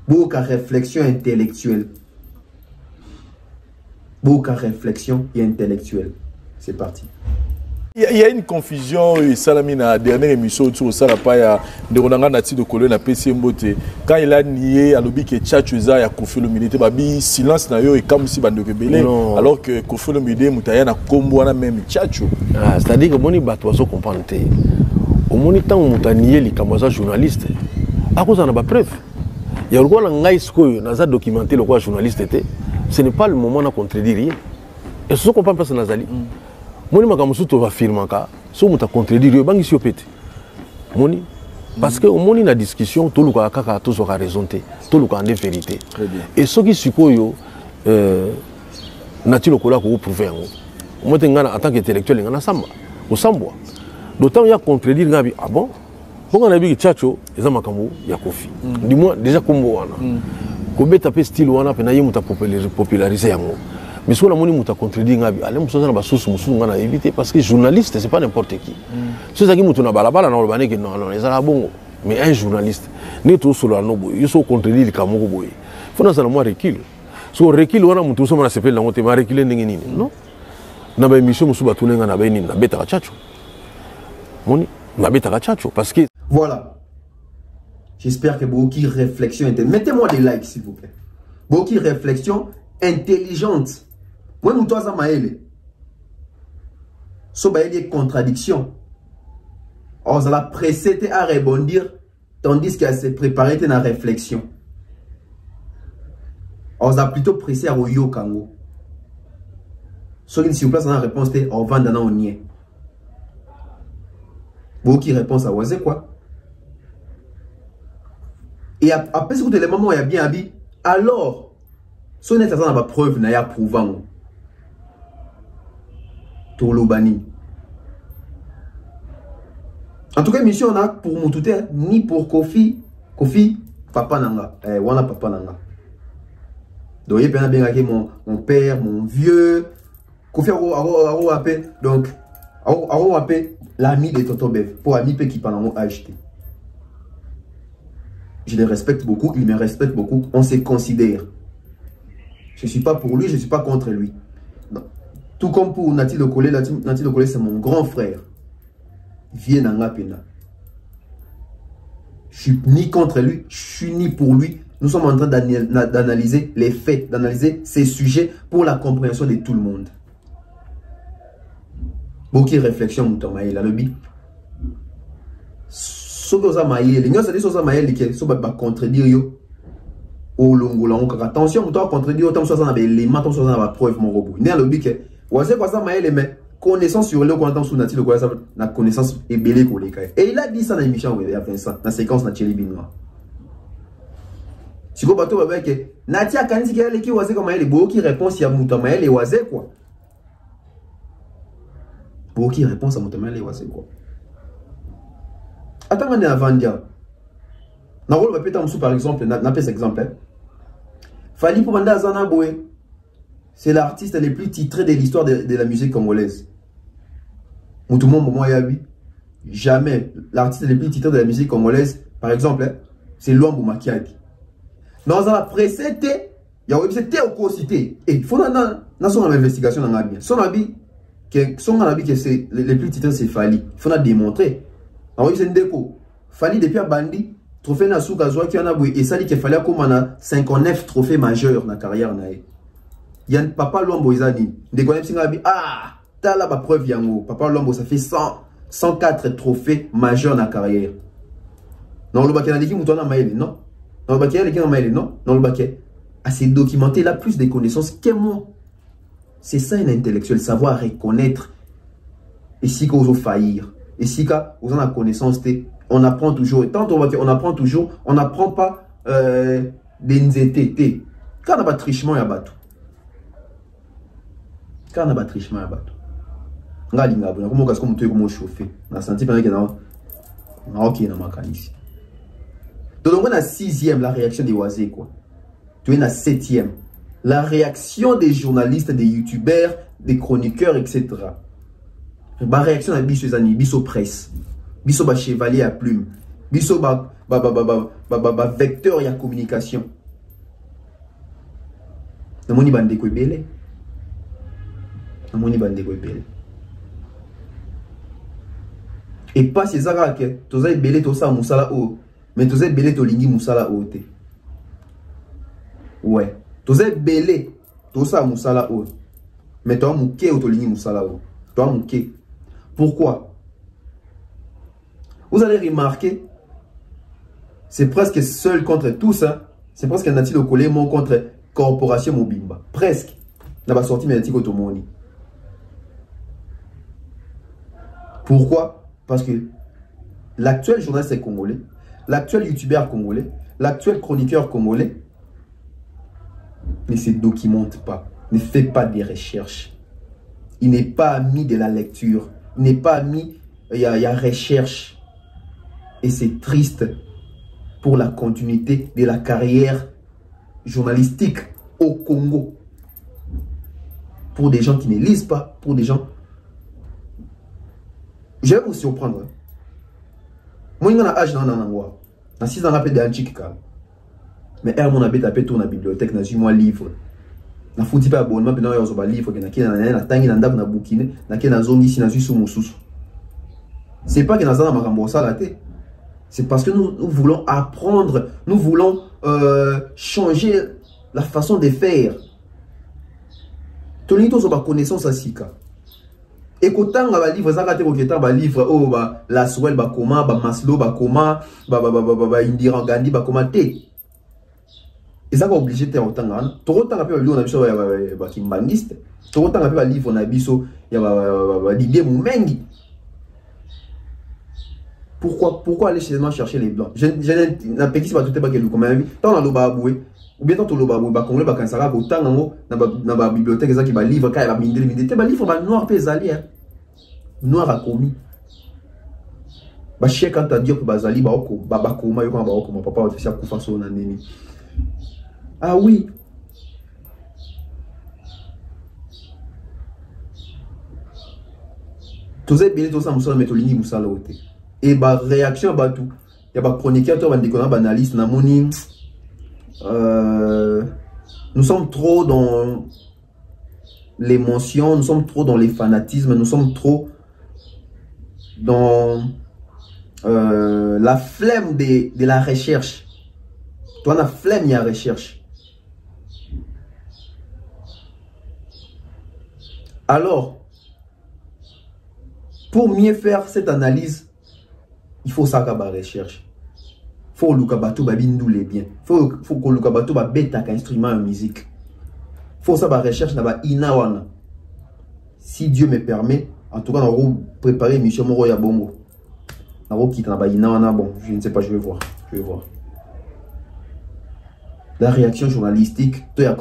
beaucoup de réflexion intellectuelle. Beaucoup de réflexion et intellectuelle. C'est parti. Il y a une confusion et Salami na dernière émission sur ça la paille de Ronanga Nati de Kolo na PC Mbote quand il a nié à l'obi que Tchatchouza ya Koffi Olomide babi silence na yo et comme si bande rebelle alors que Koffi Olomide mutaya na kombo na même Tchatchou c'est-à-dire que moni bato zo comprendre té au moni tant mutanié li kamaza journaliste à cause na ba preuve ya roko la ngai skoyo na za documenter le quoi journaliste était ce n'est pas le moment de contredire rien et ce qu'on comprend pas na zali moni makamusu to va firmer ka so muta contredire yo bangi siopete moni parce que au moni na discussion to luka kaka to so ka raison te to luka en vérité et ce qui sikoyo nati lokola ko prouver yango mote ngana en tant qu'intellectuel ngana samba o sambwa d'autant ya contredire ngabi ah bon bonga na bi Tchatcho eza makambo ya Koffi du moins déjà kombo wana ko beta pe style wana pe na ye muta populariser yango. Mais si on a moni muta contredit ngabi, allez muso na basoso musu ngana éviter parce que journaliste c'est pas n'importe qui. C'est ça qui mutu na balabala na olbane que non non ezala bongo. Mais un journaliste ne to solo no boy, yo so contredit le kamoko boy. Faut na sala moi recul. So recul wana mutu so na sepel na ngote ma reculer ndenge nini, non? Na ba émission musu batune ngana ba nini na beta Tchatcho. Moni na beta Tchatcho parce que voilà. J'espère que beaucoup de réflexion mettez-moi des likes s'il vous plaît. Beaucoup de réflexion intelligente. Moi, nous tous à maële. So baële des contradictions. On va pressé à rebondir, tandis qu'elle s'est préparée dans la réflexion. On va plutôt pressé à Oyo Kango. So qui s'il vous plaît, dans la réponse, on va dans on y est. Beaucoup qui répondent à Oisé quoi. Et après ce que les moments où il y a bien habillé, alors, si on est dans la preuve, il y a prouvant. Tolobani. En tout cas, mission on a pour mon touté, ni pour Koffi, papa nanga, wana papa nanga. Donc il y a bien mon père, mon vieux, Koffi aro appé, donc aro appé l'ami de Tonton Bev, pour ami qui pendant a acheté. Je les respecte beaucoup, il me respecte beaucoup, on se considère. Je ne suis pas pour lui, je ne suis pas contre lui. Non. Tout comme pour Nati Lokole, Nati Lokole c'est mon grand frère. Viens dans la pena. Je suis ni contre lui, je suis ni pour lui. Nous sommes en train d'analyser les faits, d'analyser ces sujets pour la compréhension de tout le monde. Beaucoup de réflexions, Moutamaï, la lobby. Attention, vous doit contredire autant que ça l'élément, autant que ça preuve mon robot. Né à l'objet que voici quoi ça maël mais connaissance sur le content sous nature quoi ça la connaissance est belé pour les cas. Et il a dit ça dans l'émission il y a Vincent dans séquence naturelle binois. Si vous bateau avec Natia Kanzi qui voici comme maël beau qui répond si à Moutamaël et voici quoi. Beau qui répond à Moutamaël et voici quoi. Attends, on est avant dire. Par exemple, n'a pas exemple. Fali Poumanda Zanaboué, c'est l'artiste le plus titré de l'histoire de la musique congolaise. Moutoumon Momoyabi, jamais l'artiste le plus titré de la musique congolaise, par exemple, c'est Luambo Makiadi. Dans la précédé, il y a c'était au co-cité. Et il faut dans son investigation dans la bien. Son avis que c'est le plus titré c'est Fali. Il faut démontrer. Alors, c'est une déco. Fali depuis un bandit, trophée Nasuka Zoa qui en a boué. Et ça dit qu'il fallait comme on a 59 trophées majeurs dans la carrière. Il y a un papa Luambo Izani. Des connaissances ah, t'as là ma preuve yango. Papa Luambo, ça fait 104 trophées majeurs dans la carrière. Non, le baké n'a dit qu'il m'a maïlé, non. Non, le baké n'a dit qu'il m'a maïlé, non. Non, le baké a s'est documenté là plus de connaissances que moi. C'est ça un intellectuel, savoir reconnaître. Et si qu'on ose faillir. Et si vous en avez connaissance, on apprend toujours. Et tant on apprend toujours, on n'apprend pas des NZT. Quand on a pas de trichement, il y a bateau. Quand on a pas de trichement, il y a bateau. On a dit comment chauffer. On a senti pendant qu'il y a un ici. Donc on a 6e la réaction des oisés quoi. Tu es la 7e. la réaction des journalistes, des youtubeurs, des chroniqueurs, etc. La réaction à biso zani, biso presse, biso ba chevalier à plume, biso ba vecteur ya communication. Namoni bande ko belé. Namoni bande ko belé. Et pas ces arabes, tous les belé tout ça musala o, mais tous les belé to lingi musala o te. Ouais. Tous les belé tout ça musala o, mais toi mouké ou to lingi musala o. Toi mouké. Pourquoi? Vous allez remarquer, c'est presque seul contre tous, hein. C'est presque un natif de collé mon contre corporation Mobimba. Presque. N'a pas sorti mais natif automoni. Pourquoi? Parce que l'actuel journaliste congolais, l'actuel youtubeur congolais, l'actuel chroniqueur congolais ne se documente pas, ne fait pas des recherches. Il n'est pas ami de la lecture. Il n'est pas ami, il y a recherche. Et c'est triste pour la continuité de la carrière journalistique au Congo. Pour des gens qui ne lisent pas, pour des gens... Je vais vous surprendre. Moi, je suis âge dans l'anangwa. Dans 6 ans, je suis antique. Mais je suis tapé dans la bibliothèque, dans un livre. Je suis fait abonnement, je suis fait livre. Je suis c'est pas que nous avons la tête. C'est parce que nous voulons apprendre, nous voulons changer la façon de faire. Tout le monde a connaissance à Sika. Et quand on a livre, ça a livre, oh, la Swell, comment, Maslow, comment, Indira Gandhi, comment, t'es. Et ça va obliger de faire autant. Tout le temps, on a pu lire Kimbaniste. Tout le temps, on a pu lire on a Didier Moumengi. Pourquoi aller chez les chercher les blancs? Je n'ai pas dit que tout est pas comme un tant dans le baboué ou bien tant le baboué ba congolais ba kansara autant dans la bibliothèque ça qui va livre quand il va miner te ba livre ba noir pe zali hein noir a commis ba chien quand t'as dit que bazali ba oko ba koma yo quand ba oko mon papa va faire kufa so na nini. Ah oui, tous ces billets tout ça musala metolini musala ote. Et bah réaction bah tout. Il y a des chroniqueurs, des analystes, nous sommes trop dans l'émotion, nous sommes trop dans les fanatismes, nous sommes trop dans la flemme de la recherche. Toi, la flemme, il y a recherche. Alors, pour mieux faire cette analyse, il faut ça qu'à recherche. Il faut que l'oukabatou babindou les biens. Il faut que l'oukabatou babeta qu'un instrument de musique. Il faut ça ba recherche na ba inawana. Si Dieu me permet, en tout cas, on va préparer une mission Moro ya Bongo. On va quitter na ba inawana. Bon, je ne sais pas, je vais voir. La réaction journalistique, il y a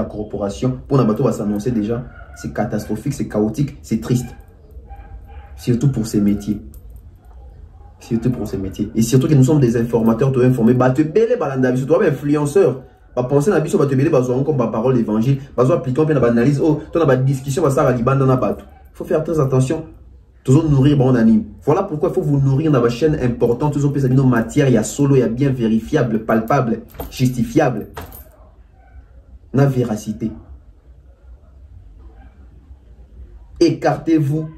corporation. Pour Nabato va s'annoncer déjà. C'est catastrophique, c'est chaotique, c'est triste. Surtout pour ces métiers. Surtout pour ces métiers. Et surtout que nous sommes des informateurs, tu es informé. Bah, tu es belé, balanda, tu es influenceur. Bah, penser à biso, bah, tu es belé, bah, comme ma parole d'évangile. Bah, appliquer, on analyse. Oh, tu as une discussion, bah, ça va liban dans la batte. Il faut faire très attention. Toujours nourrir, bon, anime. Voilà pourquoi il faut vous nourrir dans la chaîne importante. Toujours plus nos matières, il y a solo, il y a bien vérifiable, palpable, justifiable. La véracité. Écartez-vous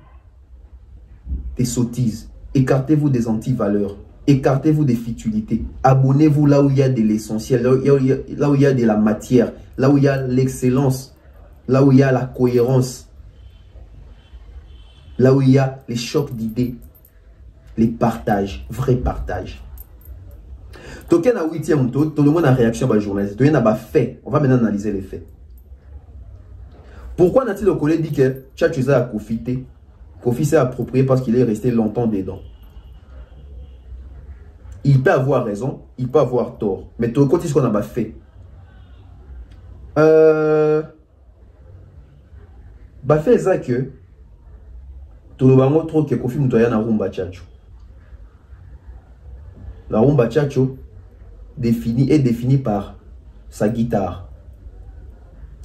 des sottises. Écartez-vous des anti-valeurs. Écartez-vous des futilités. Abonnez-vous là où il y a de l'essentiel, là où il y a de la matière, là où il y a l'excellence, là où il y a la cohérence, là où il y a les chocs d'idées, les partages, vrais partages. Token à 8e, tout le monde a réaction à la journaliste. Token a fait. On va maintenant analyser les faits. Pourquoi Natil Okole dit que Tchatchuza a profité? Kofi s'est approprié parce qu'il est resté longtemps dedans. Il peut avoir raison, il peut avoir tort. Mais tout le côté, ce qu'on a fait. Fait ça que tout le monde trouve que Kofi Moutoya na rumba tchatcho. La rumba tchatcho est définie par sa guitare.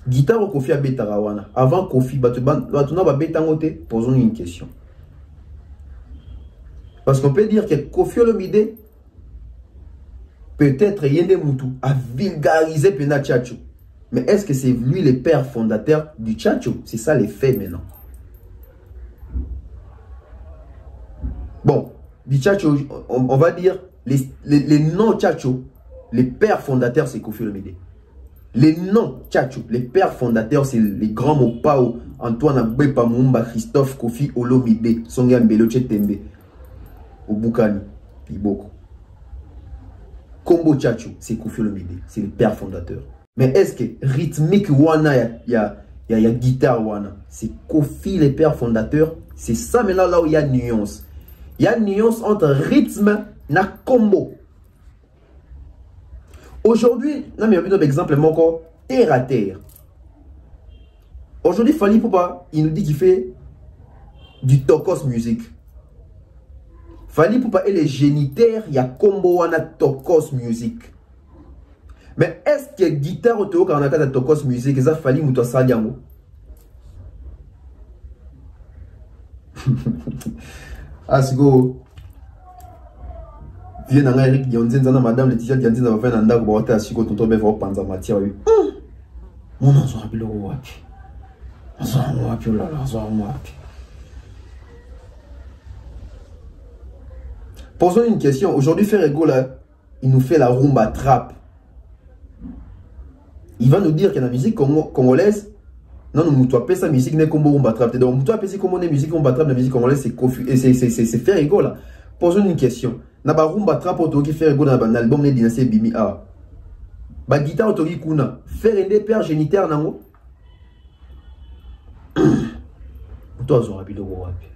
Guitare au Kofi Abetarawana. Avant Kofi, Batuna Babetangote, posons une question. Parce qu'on peut dire que Kofi Olomide, peut-être Yende Moutou, a vulgarisé Pena Tchatcho. Mais est-ce que c'est lui le père fondateur du Tchatcho? C'est ça les faits maintenant. Bon, du Tchatcho, on va dire, les noms Tchatcho, les pères fondateurs, c'est Kofi Olomide. Les noms Tchatcho, les pères fondateurs, c'est les grands Mopao, Antoine Agbepa Mumba, Christophe Kofi Olomide, Songa Mbelo Tchetembe, Obukani, Iboko. Combo Tchatcho, c'est Kofi Olomide, c'est le père fondateur. Mais est-ce que rythmique Wana, il y a guitare Wana, c'est Kofi le père fondateur? C'est ça maintenant là où il y a nuance. Il y a nuance entre rythme et combo. Aujourd'hui, non mais un exemple encore terre à terre. Aujourd'hui, Fally Ipupa, il nous dit qu'il fait du Tokos music. Fally Ipupa et les génitaires, il y a combo wana Tokos music. Mais est-ce que guitare auto quand on a de Tokos music, ça Fally Muto Sadiango? Asgo. Viens dans Eric Dionzena, madame Laetitia Dionzena va faire un dag pour à Sigo Tonto Bevo Panza matière. Mon en soit le wapi. En soit wapi là, en soit wapi. Posons une question. Aujourd'hui, Ferrego là, il nous fait la rumba trap. Il va nous dire que la musique congolaise, non, nous pas sa musique n'est comme rumba trap. Donc, nous pas comme on musique rumba trap, la musique congolaise c'est Ferrego là. Posons une question. Na ba rumba trap auto qui fait go na ba album ne dynastie Bimi A. Ba guitare auto qui kuna faire des pères génitaires nango. Toi zo rapide go wapi.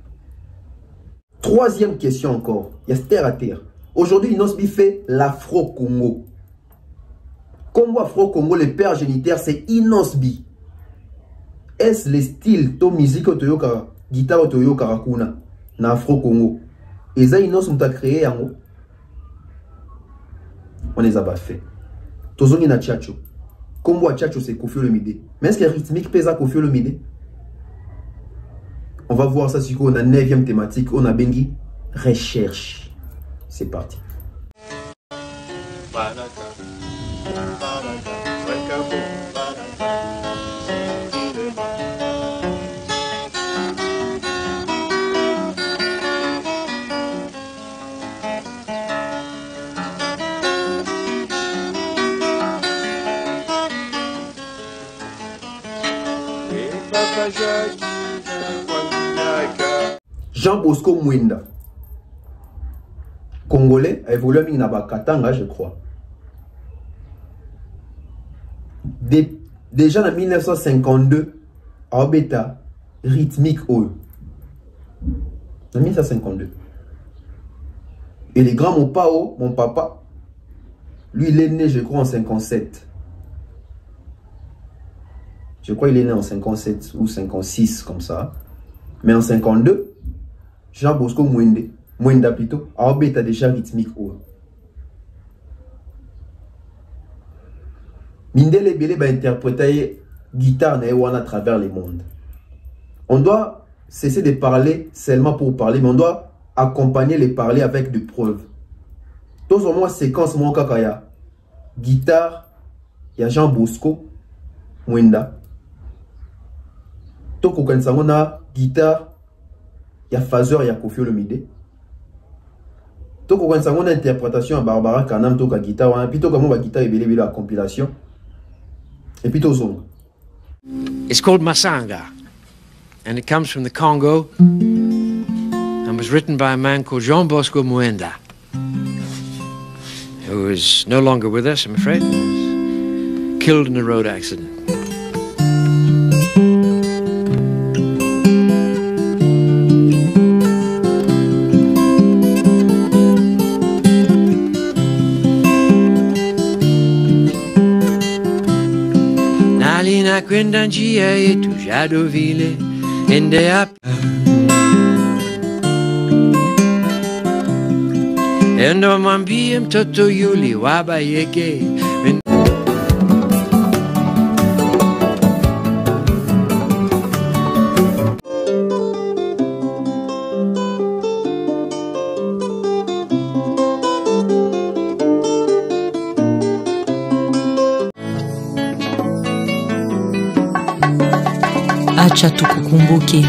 Troisième question encore, il y a terre à terre. Aujourd'hui, Inosbi fait l'Afro-Congo. Combo Afro-Congo, les pères génitaires, c'est Inosbi. Est-ce le style to musique auto yoka guitare auto yoka rakuna na Afro-Congo? Et ça, Inos nous a créé en haut. On les a pas fait. Tozoni na Tchatcho. Combo à Tchatcho, c'est Kofi Olomide. Mais est-ce que rythmique pèse à Kofi Olomide? On va voir ça sur la 9e thématique. On a Bengi. Recherche. C'est parti. Jean Bosco Mwenda, Congolais, a évolué à Katanga, je crois. Déjà en 1952, à Obeta, rythmique haut. En 1952. Et les grands, mon papa, lui, il est né, je crois, en 57. Je crois qu'il est né en 57 ou 56, comme ça. Mais en 52, Jean Bosco Mwenda plutôt, a obéta déjà rythmique haut. Mindele Bele va interpréter guitare à travers le monde. On doit cesser de parler seulement pour parler, mais on doit accompagner les parler avec des preuves. Tous au moins séquence mon kakaya. Guitare, il y a Jean Bosco Mwenda. Toko Kansangona, guitare, il y a Fazer, il y a Kofi Olomide. Toko Kansangona, interprétation à Barbara Kanam, Toka guitare, puis Toka Mouba guitare et Bélé la compilation. Et puis Tozong. It's called Masanga, and it comes from the Congo, and was written by a man called Jean Bosco Mwenda, who is no longer with us, I'm afraid. He was killed in a road accident. Kwenda njia yetu Jadovile ende hapa endo mwambie mtoto yule waba yeke acha tukukumbuke.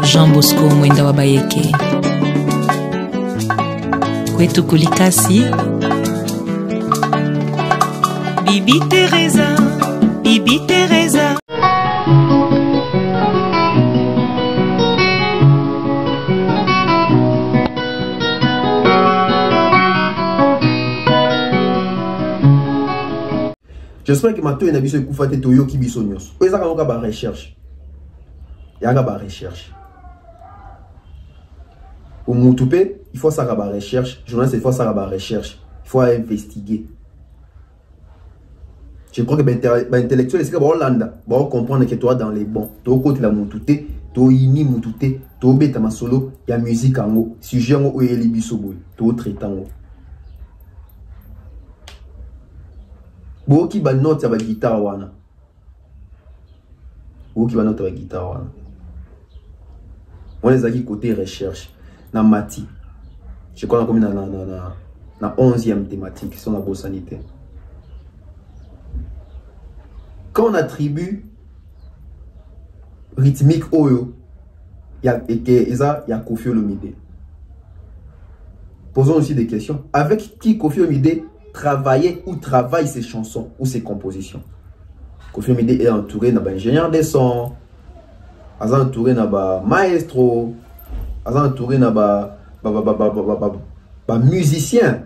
Jean Bosco Mwenda wa Bayeke. Kwetu Kulikasi. Bibi Teresa, Bibi Teresa. J'espère que maintenant il y a des gens qui ont fait des recherches. Il y a des recherches. Il y a des recherches. Au Moutoupé, il faut ça des recherches. Journaliste, il faut ça des recherches. Il faut investiguer. Je crois que les intellectuels, c'est que Hollande, va comprendre que toi dans les bons. Tu côté la Moutouté, tu ini Moutouté, tu beta ma solo, il y a musique en haut. Sujet en haut, il y a les bisoboy. Tu traites en haut. Boki ba note ya ba guitare wana. Boki ba note ya ba guitare wana. On les a qui côté recherche na mati. Je crois qu'on a na 11e thématique sur la bosanité. Quand on attribue rythmique oyo, il y a Koffi Olomide. Posons aussi des questions. Avec qui Koffi Olomide travailler ou travaille ses chansons ou ses compositions? Koffi Olomide est entouré d'ingénieur de son, entouré de maestro, entouré de musicien.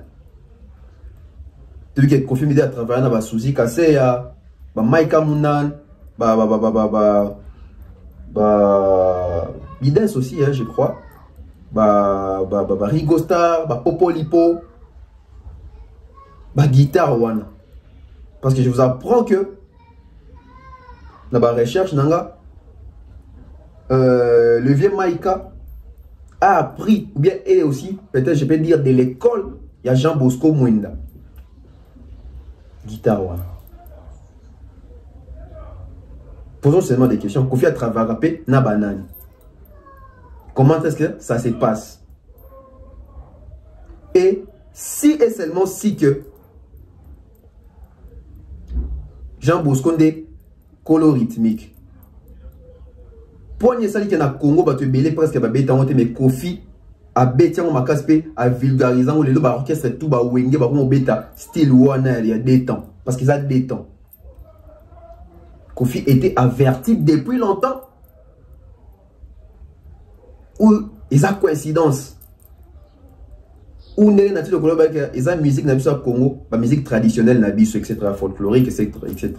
Depuis que Koffi Olomide a travaillé avec Suzy Kaseya, Maïka Mounan, Bidens aussi, hein, je crois, Rigo Star, Popo Lipo. Guitare wana. Parce que je vous apprends que dans la recherche nanga, le vieux Maïka a appris, ou bien est aussi, peut-être je peux dire de l'école, il y a Jean Bosco Mwenda. Guitare wana. Posons seulement des questions. Koffi a travaillé na banane. Comment est-ce que ça se passe? Et si et seulement si que Jean Bosco de colorythmique. Poigne ça qui na Congo ba te belé presque ba beta monter mais Koffi a beta on makaspe a vulgarisant le ba orchestre tout ba wenge ba ko beta style wana il y a des temps parce qu'ils a des temps. Koffi était averti depuis longtemps. Ou ils a coïncidence. Ou n'est nature de Colombie ils a musique na biso Congo, ba musique traditionnelle na biso etc. folklorique etc.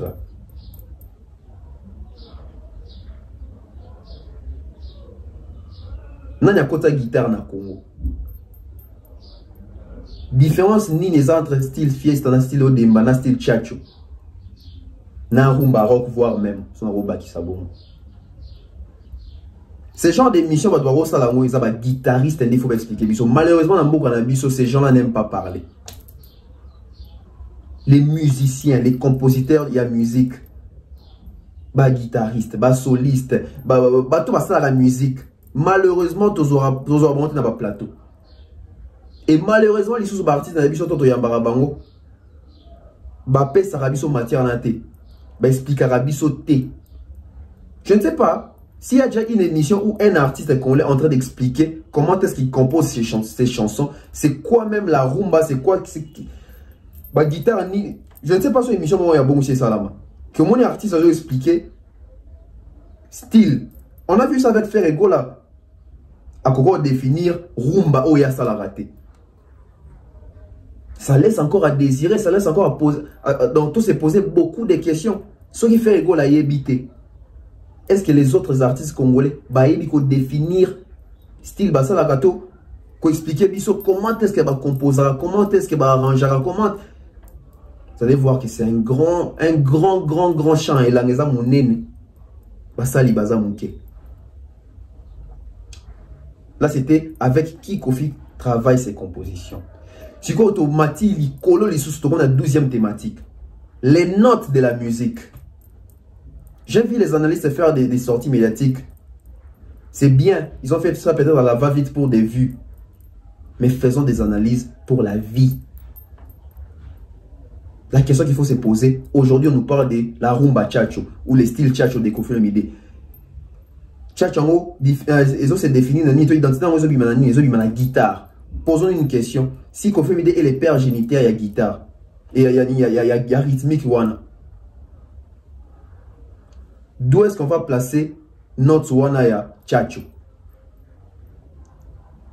Nanya kota guitare na Congo. Différence ni les entre style fiesta na style odemba na style chacho. Na rumba rock voire même son rumba qui sabon. Ces genres d'émissions, ils ont guitariste, il faut expliquer. Malheureusement, dans ces gens-là n'aiment pas parler. Les musiciens, les compositeurs, il y a musique. Bah, guitariste, bah, soliste, bah, tout ça la musique. Malheureusement, tous auront monté dans le plateau. Et malheureusement, les sous-artistes dans la biso toto yambara bango. Bah, pèse arabiso matière en té. Bah, explique arabiso té. Je ne sais pas. S'il y a déjà une émission où un artiste qu'on est en train d'expliquer comment est-ce qu'il compose ses chansons, c'est quoi même la rumba, c'est quoi bah, guitare, ni... Je ne sais pas sur l'émission où il y a bon chez Salama. Que mon artiste a expliqué style. On a vu ça avec Ferrego là. À quoi définir rumba où il y a ça la raté. Ça laisse encore à désirer, ça laisse encore à poser, dans tout se poser beaucoup de questions. Ce qui fait Ferrego là, il est habité. Est-ce que les autres artistes congolais vont définir style basa la gâteau, qu'on expliquer comment est-ce qu'elle va composer, comment est-ce qu'elle va arranger, comment. Vous allez voir que c'est un grand champ et là les gens monene basa li basa munke. Là c'était avec qui Koffi travaille ses compositions. Si quoi automatique li colo li sous la 12e thématique. Les notes de la musique. J'ai vu les analystes faire des sorties médiatiques. C'est bien. Ils ont fait ça peut-être à la va-vite pour des vues. Mais faisons des analyses pour la vie. La question qu'il faut se poser, aujourd'hui on nous parle de la rumba chacho ou les styles chacho de Koffi Olomide. Tchatchango, ils ont se défini dans l'identité, ils ont la guitare. Posons une question. Si Kofi Olomide est le père géniteur, il y a guitare. Et il y a rythmique. D'où est-ce qu'on va placer notre Wana ya Tchatcho?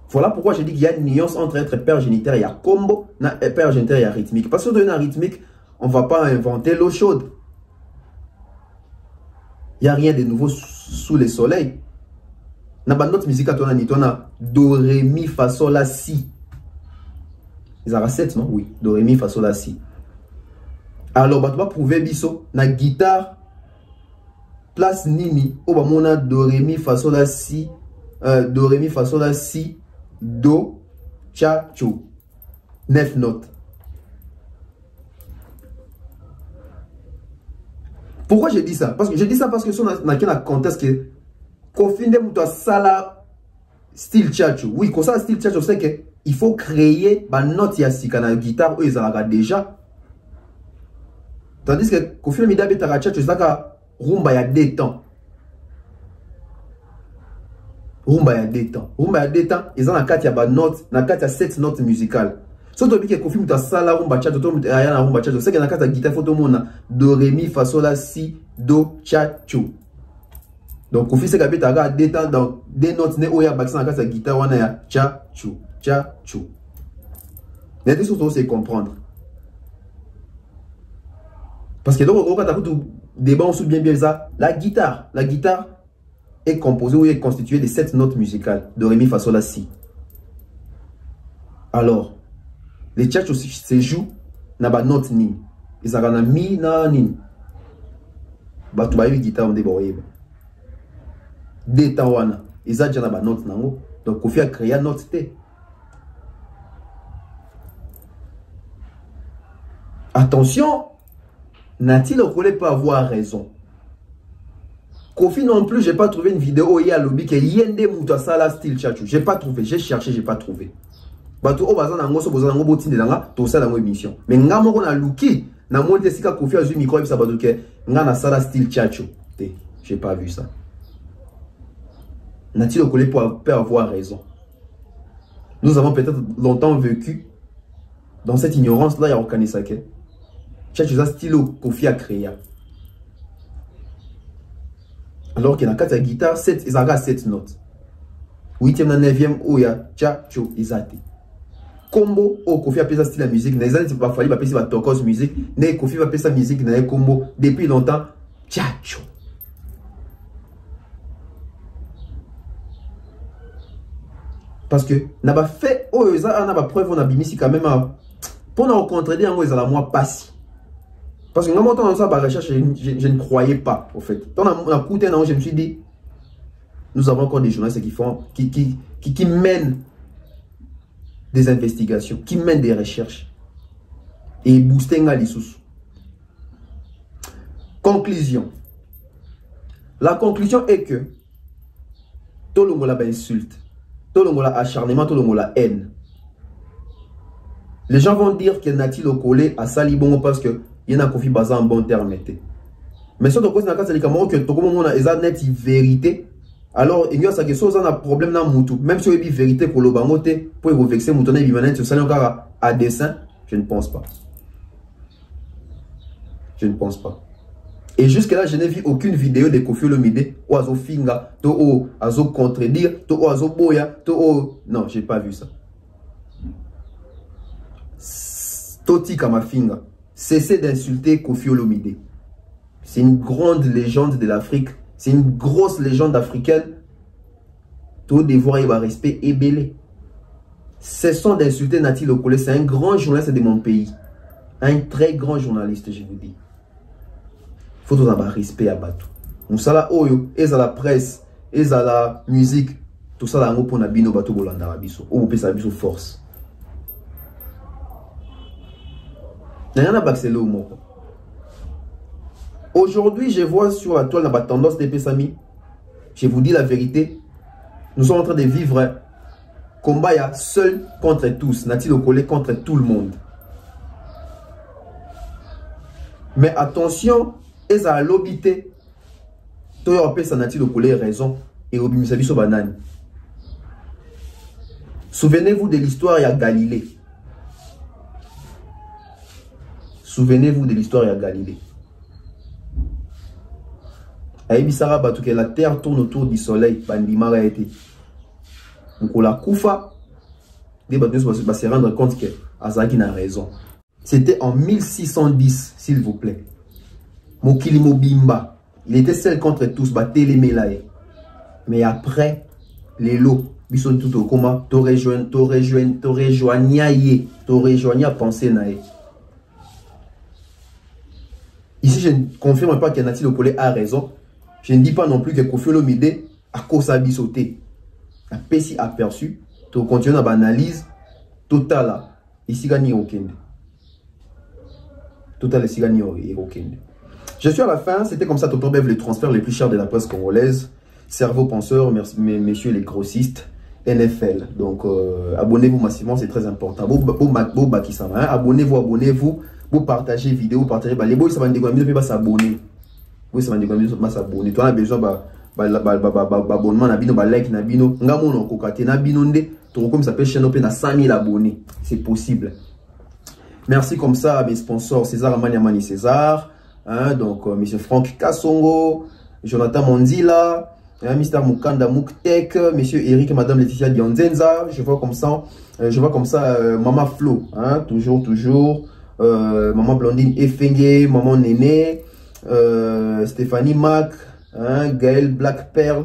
Voilà pourquoi je dis qu'il y a une nuance entre être père géniteur et combo, et père géniteur et rythmique. Parce que dans une rythmique, on ne va pas inventer l'eau chaude. Il n'y a rien de nouveau sous le soleil. Dans notre musique, on a do, ré, mi, fa, sol, la, si. Ils ont 7, non? Oui. Do, ré, mi, fa, sol, la, si. Alors, tu vas prouver biso. Na guitare, place nini. Oh, on a do, ré, mi, fa, sol, la, si. Do, ré, mi, fa, sol, la, si. Do, cha, chou. 9 notes. Pourquoi je dis ça? Parce que je dis ça parce que si on a un contexte que Kofi Olomide sala style tchatcho. Oui, comme ça style tchatcho, c'est que il faut créer une note yassika na guitare où ils ont déjà. Tandis que Kofi Olomide a bétara tchatcho, c'est ça rumba ya 2 temps. Rumba ya 2 temps. Rumba ya 2 temps, ils ont la 4 ya note, na 4 ya 7 notes musicales. Si tu as dit que Kofi Olomide sala rumba tchatcho, tu as na rumba tchatcho, c'est que na 4 ya guitare faut tout le monde do ré mi fa sol la si do tchatcho. Donc Kofi c'est que tu as 2 temps dans des notes ne oya baxan na 4 ya guitare wana ya tchatcho, tchatcho. Mais surtout c'est comprendre. Parce que donc quand tu as tout débat on sous bien ça, la guitare est composée ou est constituée de 7 notes musicales, do ré mi fa sol la si. Alors les tchatchos se jouent na ba note ni. Ils ont mi na ni. Ba tu ba yu guitare on déboye. 2 temps wana. Ils ont déjà na ba note nango. Donc Kofi a créé note T. Attention, Nati Lokole peut avoir raison. Kofi non plus, j'ai pas trouvé une vidéo où il y a lobby que yende muta sala style tchatcho. J'ai pas trouvé, j'ai cherché, j'ai pas trouvé. Bato o bazana ngo so bozana ngo botinde langa to sala ngo émission. Mais nga moko na luki na monte sika Kofi azu micro bisa bato ke nga na sala style tchatcho. J'ai pas vu ça. Nati Lokole peut avoir raison. Nous avons peut-être longtemps vécu dans cette ignorance là ya okanisake. Tchatcho za style Kofi a créé. Alors qu'il y a 4 guitares, 7, ils ont 7 notes. 8e et 9e, où il y a tchatcho, ils ont combo, au Kofi a fait ça style la musique. Les années, il va falloir passer la tokos musique. Mais Kofi va faire sa musique, n'a combo. Depuis longtemps, tchatcho. Parce que, n'a pas fait, oh, ils ont pas preuve, on a bimisi quand même. Pour nous contredire, ils ont la moi passé. Parce que quand on a ça par recherche, je ne croyais pas, au fait. Quand on a écouté, je me suis dit, nous avons encore des journalistes qui mènent des investigations, qui mènent des recherches. Et booster les sous. Conclusion. La conclusion est que tout le monde a insulte, tout le monde a acharnement, tout le monde a haine. Les gens vont dire que Nati Lokole a sali bongo parce que il y a un Kofi basé en bon terme. Mais si on a une net vérité, alors il y a un problème dans Moutou. Même si il y a une vérité pour le bangote, pour vous vexer Moutou, à dessein, je ne pense pas. Je ne pense pas. Et jusque là, je n'ai vu aucune vidéo de Kofi Olomide ou Azo Finga, ou Azo contredire, ou Azo Boya, ou... Non, je n'ai pas vu ça. Toti Kamafinga. Cessez d'insulter Kofi Olomide. C'est une grande légende de l'Afrique. C'est une grosse légende africaine. Tout devoir et respect est belé. Cessons d'insulter Nati Lokole. C'est un grand journaliste de mon pays. Un très grand journaliste, je vous dis. Il faut avoir respect à Batou. Moussala Oyo, et à la presse, et à la musique. Tout ça, là, on a bino Batou Bolanda Rabiso. Ou on peut s'abuser force. Aujourd'hui, je vois sur la toile la tendance des Pessami. Je vous dis la vérité. Nous sommes en train de vivre combat seul contre tous. Nati Lokole contre tout le monde. Mais attention, ils ont l'obité. Toi, on peut Nati Lokole raison. et obimisa biso banani. Souvenez-vous de l'histoire à Galilée. Souvenez-vous de l'histoire à Galilée. Aïbisara batu que la terre tourne autour du soleil, bandimara été. Donc on la koufa, des bateaux va se rendre compte que Azaki n'a raison. C'était en 1610, s'il vous plaît. Mokili Mobimba, il était seul contre tous, Batele Melaye. Mais après, les lots, ils sont tout au coma, t'aurais rejoigné à penser naïe. Ici, je ne confirme pas que Nati Lokole a raison. Je ne dis pas non plus que Koffi Olomide a cause à bisoter. La PSI aperçu, tu continues à analyse totale. Ici, gagné aucun. Total, ici, gagné aucun. Je suis à la fin. C'était comme ça, Toto Bev, les transferts les plus chers de la presse congolaise. Cerveau penseur, messieurs les grossistes, NFL. Donc, abonnez-vous massivement, c'est très important. Abonnez-vous. Vous partagez vidéo, vous partagez. Les boys, ça va nous s'abonner. Oui, ça va nous s'abonner. Tu as besoin d'abonnement, like, comme ça peut chaîne open à 100 000 abonnés. C'est possible. Merci comme ça à mes sponsors César Amaniamani César, donc Monsieur Franck Kassongo, Jonathan Mondila, Mr Mukanda Muktek, Monsieur Eric et Madame Laetitia Dionzenza. Je vois comme ça, Maman Flo, toujours. Maman Blondine Efenge, Maman Néné, Stéphanie Mac, Gaël Black Pearl.